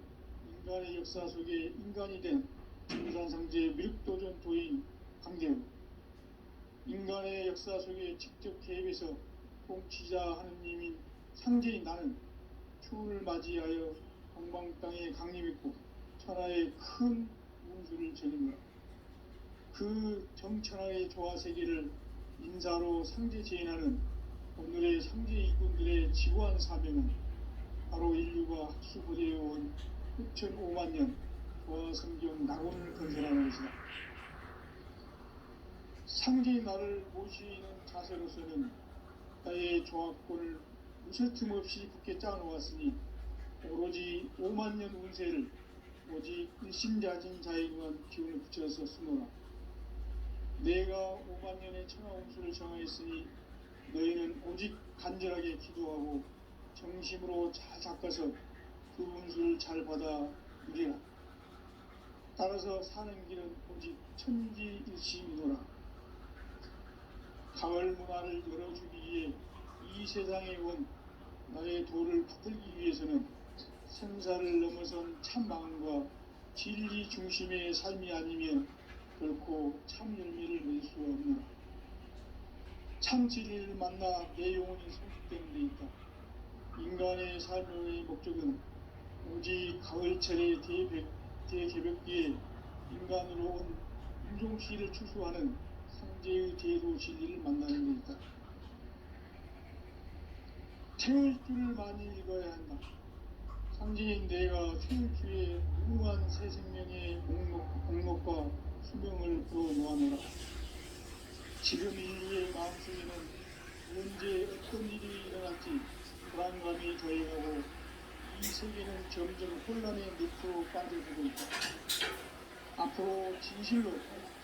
Speaker 1: 인간의 역사 속에 인간이 된 증산상제의 미륵도전 도인 강대우, 인간의 역사 속에 직접 개입해서 통치자 하느님인 상제인 나는 추운을 맞이하여 동방 땅에 강림했고 천하의 큰 운수를 전인 거라. 그 정천하의 조화 세계를 인사로 상제 제인하는 오늘의 상제 일꾼들의 지구한 사명은 바로 인류가 학수고대해온 6,500만 년 조화 성경 낙원을 건설하는 것이다. 상제의 나를 모시는 자세로서는 나의 조합권을 무술 틈 없이 굳게 짜놓았으니 오로지 5만 년 운세를 오직 일심자진 자에게만 기운을 붙여서 쓰노라. 내가 5만 년의 천하 운수를 정하였으니 너희는 오직 간절하게 기도하고 정심으로 잘 닦아서 그 운수를 잘 받아 누리라. 따라서 사는 길은 오직 천지일심이노라. 가을 문화를 열어주기 위해 이 세상에 온 나의 도를 붙들기 위해서는 생사를 넘어선 참 마음과 진리 중심의 삶이 아니면 결코 참 열매를 낼 수 없노라. 참 진리를 만나 내 영혼이 성숙되는 데 있다. 인간의 삶의 목적은 오직 가을철의 대개벽기에 인간으로 온 인종시를 추수하는 상제의 대도 진리를 만나는 데 있다. 태울 줄을 많이 읽어야 한다. 상제인 내가 태울 주의 무궁한 새 생명의 목록과 수명을 불어놓아노라. 지금 인류의 마음속에는 언제 어떤 일이 일어날지 불안감이 더해가고 이 세계는 점점 혼란의 늪으로 빠져들고 있다. 앞으로 진실로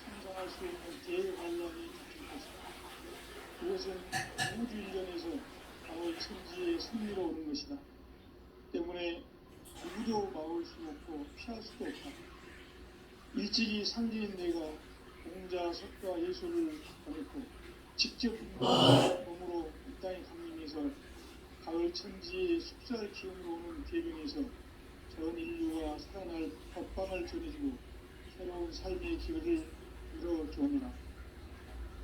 Speaker 1: 상상할 수 없는 대환란이 닥칠 것이다. 그것은 우주 일련에서 가을 천지에 승리로 오는 것이다. 때문에 누구도 막을 수 없고 피할 수도 없다. 일찍이 상제인 내가 공자, 석가, 예수를 보냈고 직접 몸으로 이 땅에 강림해서 가을 천지의 숲살 기운으로 오는 계명에서 전 인류가 살아날 법방을 전해주고 새로운 삶의 기회를 이뤄주오노라.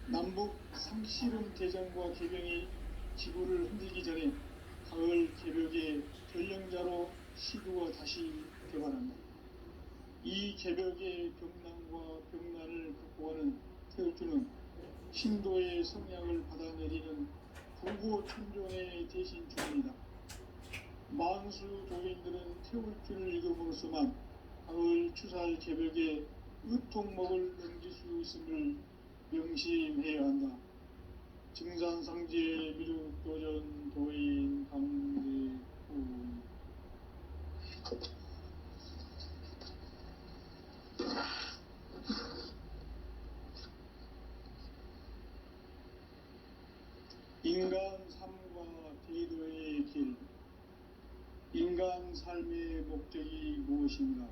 Speaker 1: 남북 상씨름 대전과 개병이 지구를 흔들기 전에 가을 개벽의 전령자로 시구가 다시 개발한다. 이 개벽의 병난과 병난을 극복하는 태울주는 신도의 성량을 받아내리는 불구천존의 대신 주인이다. 만수 도인들은 태울주를 읽음으로써만 가을 추살 개벽에 의통목을 넘길 수 있음을 명심해야 한다. 증산상제 미륵도전 도인 강대우. 인간 삶과 대도의 길. 인간 삶의 목적이 무엇인가?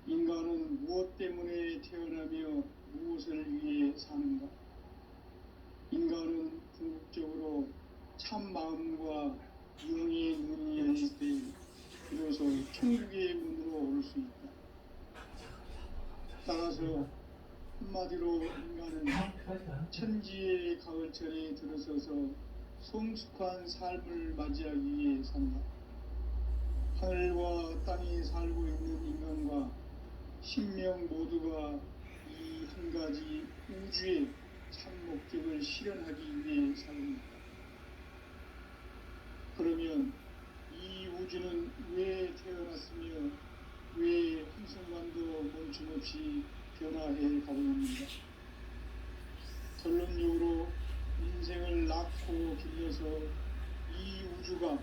Speaker 1: 인간은 무엇 때문에 태어나며 무엇을 위해 사는가? 인간은 궁극적으로 참 마음과 영의 눈이 열릴 때 비로소 천국의 문으로 오를 수 있다. 따라서 한마디로 인간은 천지의 가을철에 들어서서 성숙한 삶을 맞이하기 위해 산다. 하늘과 땅에 살고 있는 인간과 신명 모두가 이 한 가지 우주의 참 목적을 실현하기 위해 삽니다. 그러면 이 우주는 왜 태어났으며 왜 한순간도 멈춤없이 변화해 가고 있는가. 결론적으로 인생을 낳고 길러서 이 우주가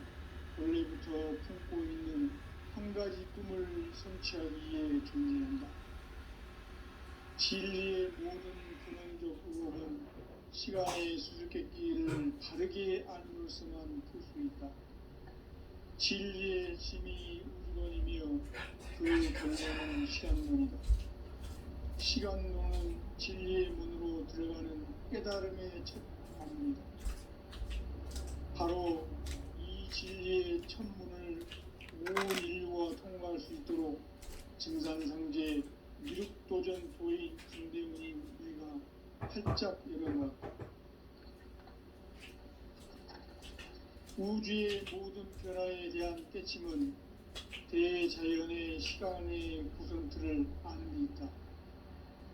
Speaker 1: 원래부터 품고 있는 한 가지 꿈을 성취하기 위해 존재한다. 진리의 모든 근원적 의혹은 시간의 수수께끼를 바르게 알므로서만 풀 수 있다. 진리의 힘이 우주론이며 그 결론은 시간론이다. 시간론은 진리의 문으로 들어가는 깨달음의 첫 방문이다. 바로 이 진리의 첫 문을 온 인류가 통과할 수 있도록 증산상제 미륵도전 도의 중대문인 우리가 활짝 열어놓았다. 우주의 모든 변화에 대한 깨침은 대자연의 시간의 구성틀을 아는 데 있다.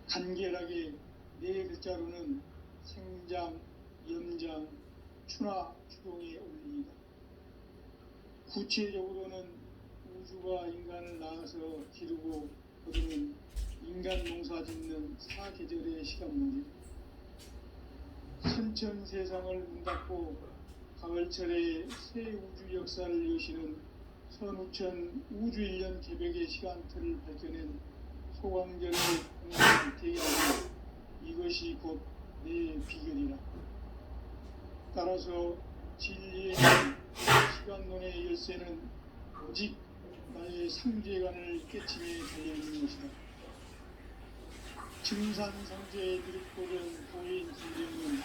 Speaker 1: 간결하게 네 글자로는 생장, 염장, 추나 추동의 원리이다. 구체적으로는 우주가 인간을 낳아서 기르고 거두는 인간 농사 짓는 사계절의 시간문이다. 선천 세상을 문 닫고 가을철에 새 우주 역사를 여시는 선우천 우주 1년 개벽의 시간틀을 밝혀낸 소광절의 공간을 대기하고 이것이 곧 내 비결이라. 따라서 진리의 시간론의 열쇠는 오직 나의 상제관을 깨침에 달려있는 것이다. 증산상제의 미륵도전 도인 선생은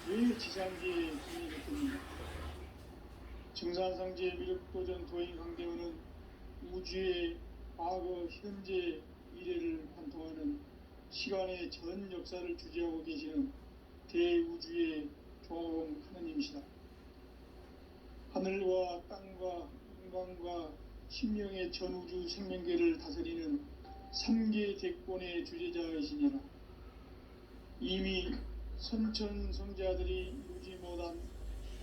Speaker 1: 왜 지상계에 군인했겠는가? 증산상제의 미륵도전 도인 강대원은 우주의 과거, 현재, 미래를 관통하는 시간의 전 역사를 주재하고 계시는 대우주의 조화원 하느님이시다. 하늘과 땅과 인간과 신명의 전우주 생명계를 다스리는 3계 대권의 주재자이시니라. 이미 선천성자들이 이루지 못한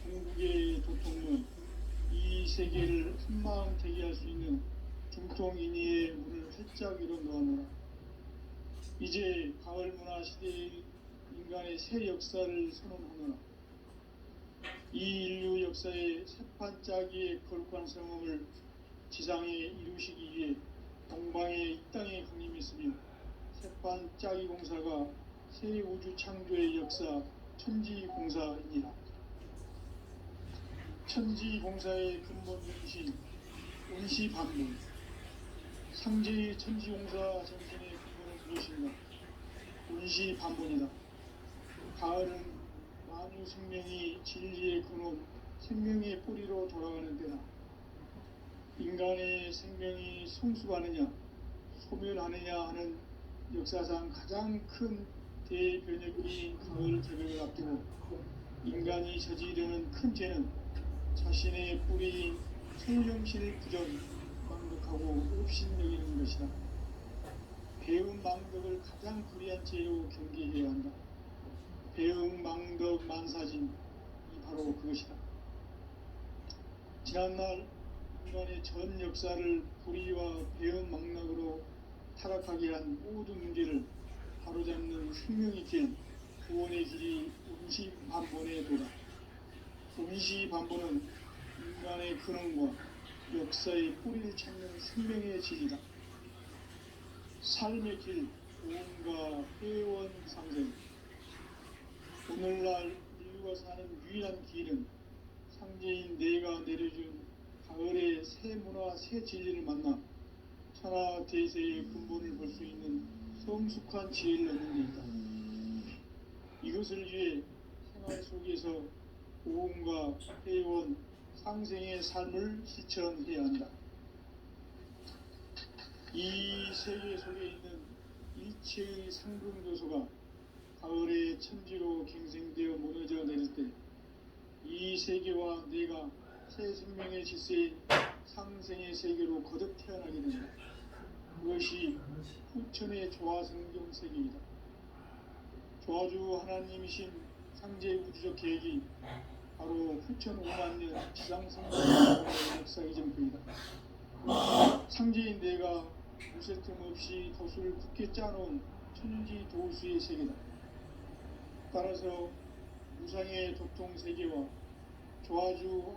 Speaker 1: 궁극의 도통문, 이 세계를 한마음 대기할 수 있는 중통인의의 문을 활짝 열어놓아노라. 이제 가을문화 시대의 인간의 새 역사를 선언하노라. 이 인류 역사의 새판짜기의 거룩한 성음을 지상에 이루시기 위해 동방에 이 땅에 강림이 있으며 새판짜기 공사가 새 우주 창조의 역사 천지공사이니라. 천지공사의 근본 정신 온시반문. 상제의 천지공사 정신의 근본은 무엇인가? 온시반문이다. 가을은 만유 생명이 진리의 근원, 생명의 뿌리로 돌아가는 때다. 인간의 생명이 성숙하느냐, 소멸하느냐 하는 역사상 가장 큰 대변혁기인 가을 개벽을 앞두고 인간이 저지르는 큰 죄는 자신의 뿌리인 성령신을 부정, 망덕하고 옵신여기는 것이다. 배움 망덕을 가장 불의한 죄로 경계해야 한다. 배움 망덕 만사진이 바로 그것이다. 지난날 인간의 전 역사를 불의와 배움 망락으로 타락하게 한 모든 문제를 바로잡는 생명의 길, 구원의 길이 온시반본의 도다. 온시반본은 인간의 근원과 역사의 뿌리를 찾는 생명의 질이다. 삶의 길, 구원과 회원 상생. 오늘날 인류가 사는 유일한 길은 상제인 내가 내려준 가을의 새 문화, 새 진리를 만나 천하 대세의 근본을 볼 수 있는 성숙한 지혜를 얻는 데 있다. 이것을 위해 생활 속에서 고음과 회원, 상생의 삶을 실천해야 한다. 이 세계 속에 있는 일체의 상금교소가 가을의 천지로 갱생되어 무너져 내릴 때 이 세계와 내가 새 생명의 질서인 상생의 세계로 거듭 태어나게 된다. 그것이 후천의 조화성경 세계이다. 조화주 하나님이신 상제 우주적 계획이 바로 후천 5만 년 지상성경 역사 이전부이다. 상제인 내가 무쇠틈 없이 돛을 굳게 짜놓은 천지 도수의 세계다. 따라서 무상의 도통 세계와 조화주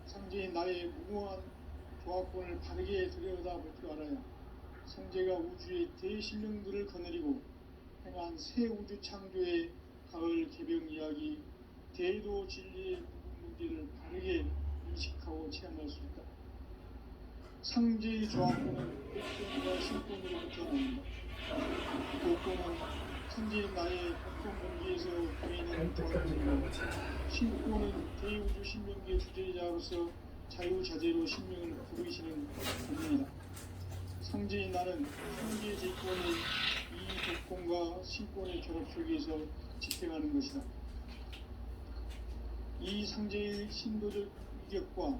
Speaker 1: 상제인 나의 무궁한 조합권을 바르게 들여다볼 줄 알아야 성제가 우주의 대신령들을 거느리고 행한 새 우주 창조의 가을 개병 이야기, 대도 진리의 부분 문제를 바르게 인식하고 체험할 수 있다. 상제의 조합권은 복권과 신권으로부터 나온다. 복권은 상제인 나의 복권 공기에서 보이는 조합권이고, 신권은 대우주 신명계 주제자로서 자유자재로 신명을 부르시는 분입니다. 상제인 나는 상제 제권을 이 복권과 신권의 결합 속에서 집행하는 것이다. 이 상제의 신도적 위격과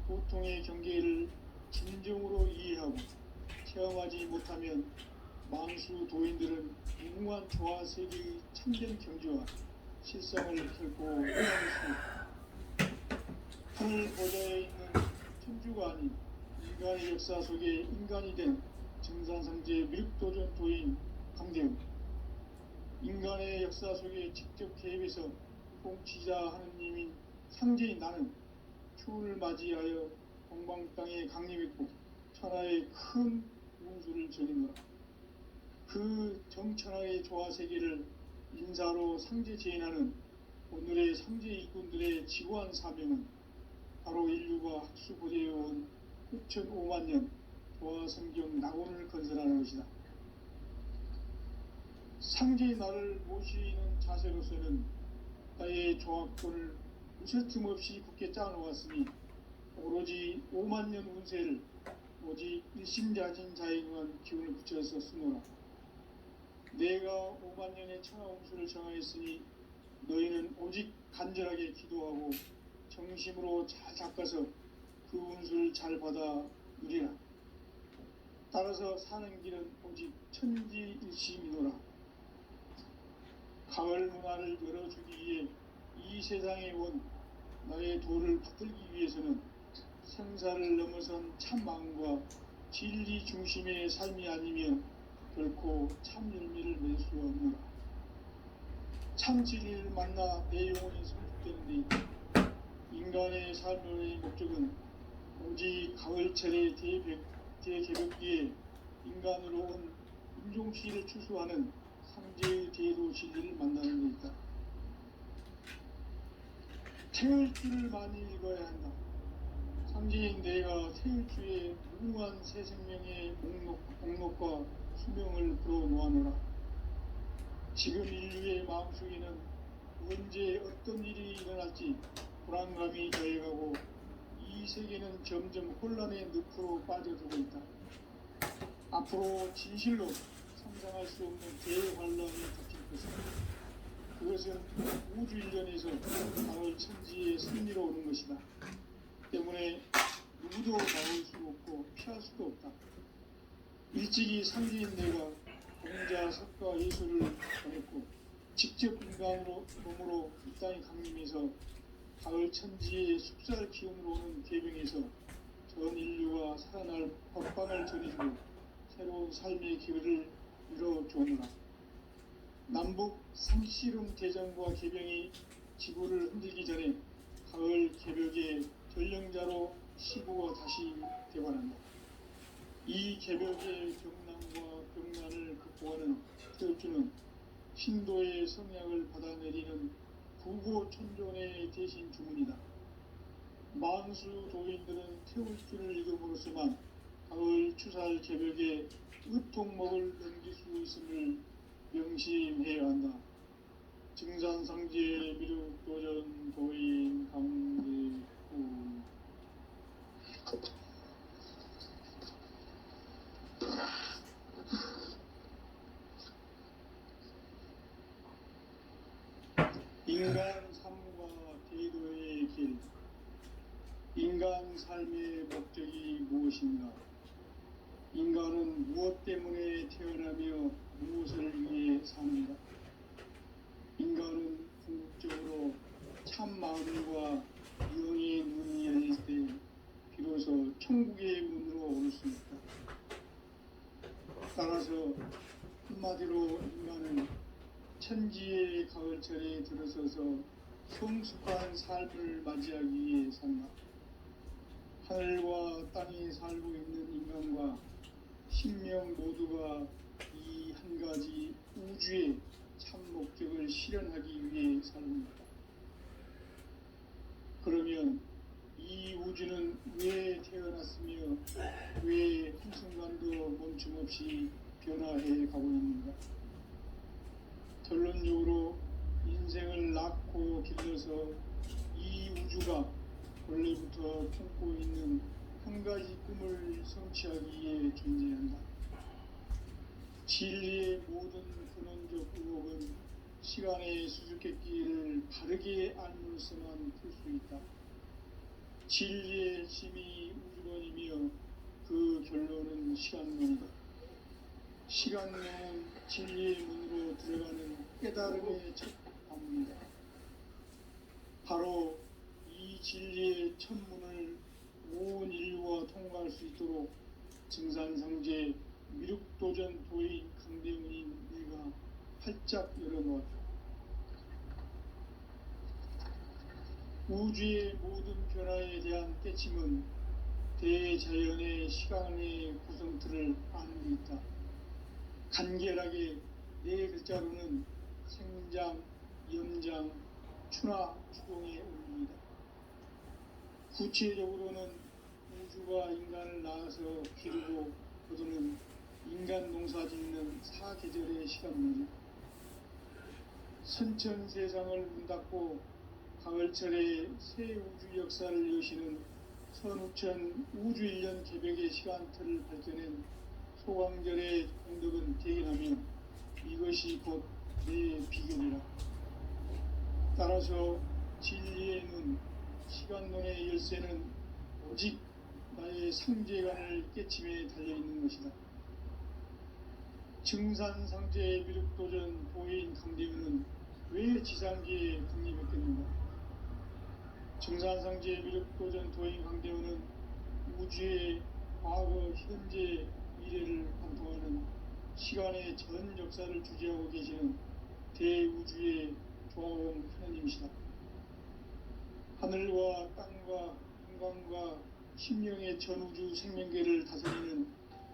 Speaker 1: 고통의 경계를 진정으로 이해하고 체험하지 못하면 망수 도인들은 무궁한 조화 세계의 참된 경지와 실상을 결코 헤아릴 수 없다. 하늘 보좌에 있는 천주가 아닌 인간의 역사 속에 인간이 된 증산상제 미륵도전 도인 강대웅, 인간의 역사 속에 직접 개입해서 통치자 하느님인 상제인 나는 추운을 맞이하여 동방 땅에 강림했고 천하의 큰 운수를 전했노라. 그 정천하의 조화 세계를 인사로 상제 제인하는 오늘의 상제 일꾼들의 지구한 사명은 바로 인류가 학수고대해온 6,500만 년 조화 성경 낙원을 건설하는 것이다. 상제의 나를 모시는 자세로서는 나의 조합권을 무쇠틈 없이 굳게 짜놓았으니 오로지 5만 년 운세를 오직 일심자진 자에게만 기운을 붙여서 쓰노라. 내가 5만 년의 천하 운수를 정하였으니 너희는 오직 간절하게 기도하고 정심으로 잘 닦아서 그 운수를 잘 받아 누리라. 따라서 사는 길은 오직 천지일심이노라. 가을 문화를 열어주기 위해 이 세상에 온 나의 도를 붙들기 위해서는 생사를 넘어선 참 마음과 진리 중심의 삶이 아니면 결코 참 열매를 맺을 수 없노라. 참 진리를 만나 내 영혼이 성숙되는데 인간의 삶의 목적은 오직 가을철의 대개벽기에 인간으로 온 인종시를 추수하는 상제의 대도 진리를 만나는 데 있다. 태을주를 많이 읽어야 한다. 상제인 내가 태을주의 무궁한 새 생명의 목록과 수명을 풀어놓아노라. 지금 인류의 마음속에는 언제 어떤 일이 일어날지 불안감이 더해가고 이 세계는 점점 혼란의 늪으로 빠져들고 있다. 앞으로 진실로 상상할 수 없는 대환란이 닥칠 것이다. 그것은 우주 일련에서 가을 천지의 승리로 오는 것이다. 때문에 누구도 막을 수 없고 피할 수도 없다. 일찍이 상제인 내가 공자, 석가, 예술을 전했고 직접 인간으로 몸으로 이 땅에 강림해서 가을 천지의 숲살 기운으로 오는 계병에서 전 인류가 살아날 법방을 전해주고 새로운 삶의 기회를 이뤄주오노라. 남북 상씨름 대전과 개병이 지구를 흔들기 전에 가을 개벽의 전령자로 시구가 다시 되관한다. 이 개벽의 경난과 병난을 극복하는 태울주는 신도의 성약을 받아내리는 부고천존의 대신 주문이다. 만수 도인들은 태울주를 읽음으로써만 가을 추살 개벽에 의통목을 넘길 수 있음을 명심해야 한다. 증산상제 미륵도전 도인 강대구. 인간 삶과 대도의 길. 인간 삶의 목적이 무엇인가? 인간은 무엇 때문에 태어나며 무엇을 위해 사는가? 인간은 궁극적으로 참 마음과 영의 눈이 열릴 때 비로소 천국의 문으로 오를 수 있다. 따라서 한마디로 인간은 천지의 가을철에 들어서서 성숙한 삶을 맞이하기 위해 산다. 하늘과 땅에 살고 있는 인간과 신명 모두가 이 한 가지 우주의 참 목적을 실현하기 위해 삽니다. 그러면 이 우주는 왜 태어났으며 왜 한순간도 멈춤 없이 변화해 가고 있는가? 결론적으로 인생을 낳고 길러서 이 우주가 원래부터 품고 있는 한 가지 꿈을 성취하기 위해 존재한다. 진리의 모든 근원적 의혹은 시간의 수수께끼를 바르게 알므로서만 풀 수 있다. 진리의 핵심이 우주론이며 그 결론은 시간론이다. 시간론은 진리의 문으로 들어가는 깨달음의 첫 관문이다. 바로 이 진리의 첫 문을 온 인류가 통과할 수 있도록 증산상제 미륵도전 도인 강대문인 내가 활짝 열어놓았다. 우주의 모든 변화에 대한 깨침은 대자연의 시간의 구성틀을 아는 데 있다. 간결하게 네 글자로는 생장, 연장, 추나 추동의 원리이다. 구체적으로는 우주가 인간을 낳아서 기르고 거두는 인간 농사 짓는 사계절의 시간론이다. 선천 세상을 문 닫고 가을철에 새 우주 역사를 여시는 선우천 우주 1년 개벽의 시간틀을 밝혀낸 소광절의 공덕은 대견하며 이것이 곧 내 비결이라. 따라서 진리의 문, 시간론의 열쇠는 오직 나의 상제관을 깨침에 달려있는 것이다. 증산상제 미륵도전 도인 강대문은 왜 지상계에 국립했겠는가? 증산상제 미륵도전 도인 강대문은 우주의 과거, 현재, 미래를 관통하는 시간의 전 역사를 주재하고 계시는 대우주의 조화원 하나님이시다. 하늘과 땅과 인간과 심령의 전우주 생명계를 다스리는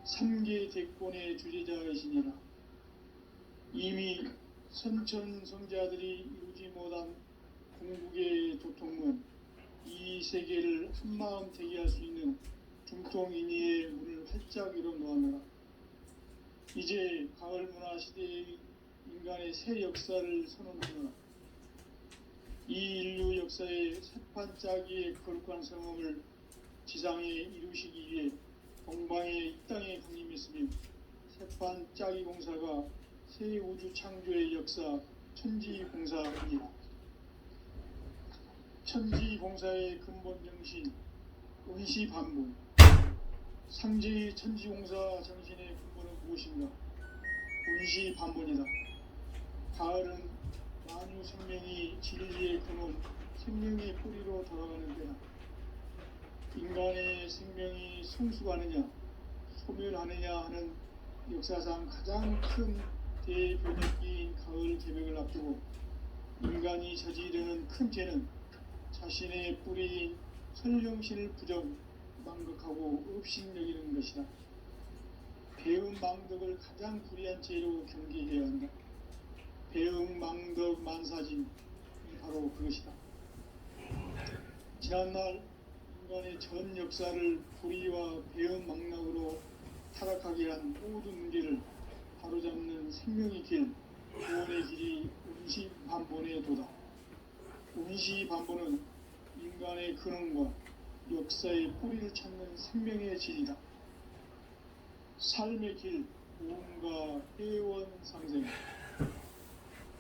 Speaker 1: 3계 대권의 주재자이시니라. 이미 선천성자들이 이루지 못한 궁극의 도통문, 이 세계를 한마음 되게 할 수 있는 중통인의의 문을 활짝 열어놓았노라. 이제 가을 문화 시대의 인간의 새 역사를 선언하노라. 이 인류 역사의 새판짜기의 거룩한 성험을 지상에 이루시기 위해 동방의 이 땅에 강림했으며 새판짜기 공사가 새 우주 창조의 역사 천지공사입니다. 천지공사의 근본 정신 운시반본. 상제의 천지공사 정신의 근본은 무엇인가? 운시반본이다. 가을은 만유 생명이 진리의 근원, 생명의 뿌리로 돌아가는 때다. 인간의 생명이 성숙하느냐, 소멸하느냐 하는 역사상 가장 큰 대변혁기인 가을 개벽을 앞두고 인간이 저지르는 큰 죄는 자신의 뿌리인 설령신을 부정, 망극하고 업신여기는 것이다. 배음 망덕을 가장 불의한 죄로 경계해야 한다. 배음 망덕 만사진이 바로 그것이다. 지난날 인간의 전 역사를 불의와 배음 망락으로 타락하게 한 모든 문제를 바로잡는 생명의 길, 구원의 길이 운시반본의 도다. 운시반본은 인간의 근원과 역사의 뿌리를 찾는 생명의 질이다. 삶의 길, 고음과 회원상생.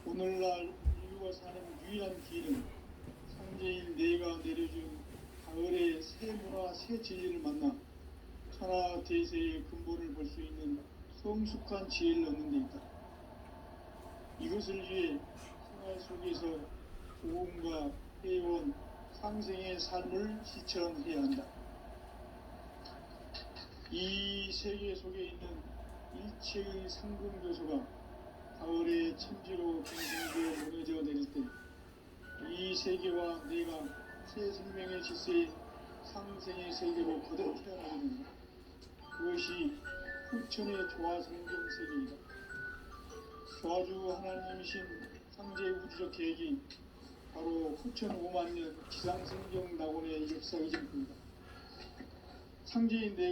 Speaker 1: 오늘날 인류가 사는 유일한 길은 상제인 내가 내려준 가을의 새 문화, 새 진리를 만나 천하 대세의 근본을 볼 수 있는 성숙한 지혜를 얻는 데 있다. 이것을 위해 생활 속에서 고음과 회원, 상생의 삶을 실천해야 한다. 이 세계 속에 있는 일체의 상금교소가 가을의 천지로 경성되어 무너져 내릴 때 이 세계와 내가 새 생명의 질서의 상생의 세계로 거듭 태어나게 된다. 그것이 후천의 조화성경 세계이다. 조화주 하나님이신 창조의 우주적 계획이 바로 후천 5만 년 지상성경 낙원의 역사의 전부이다. 창조인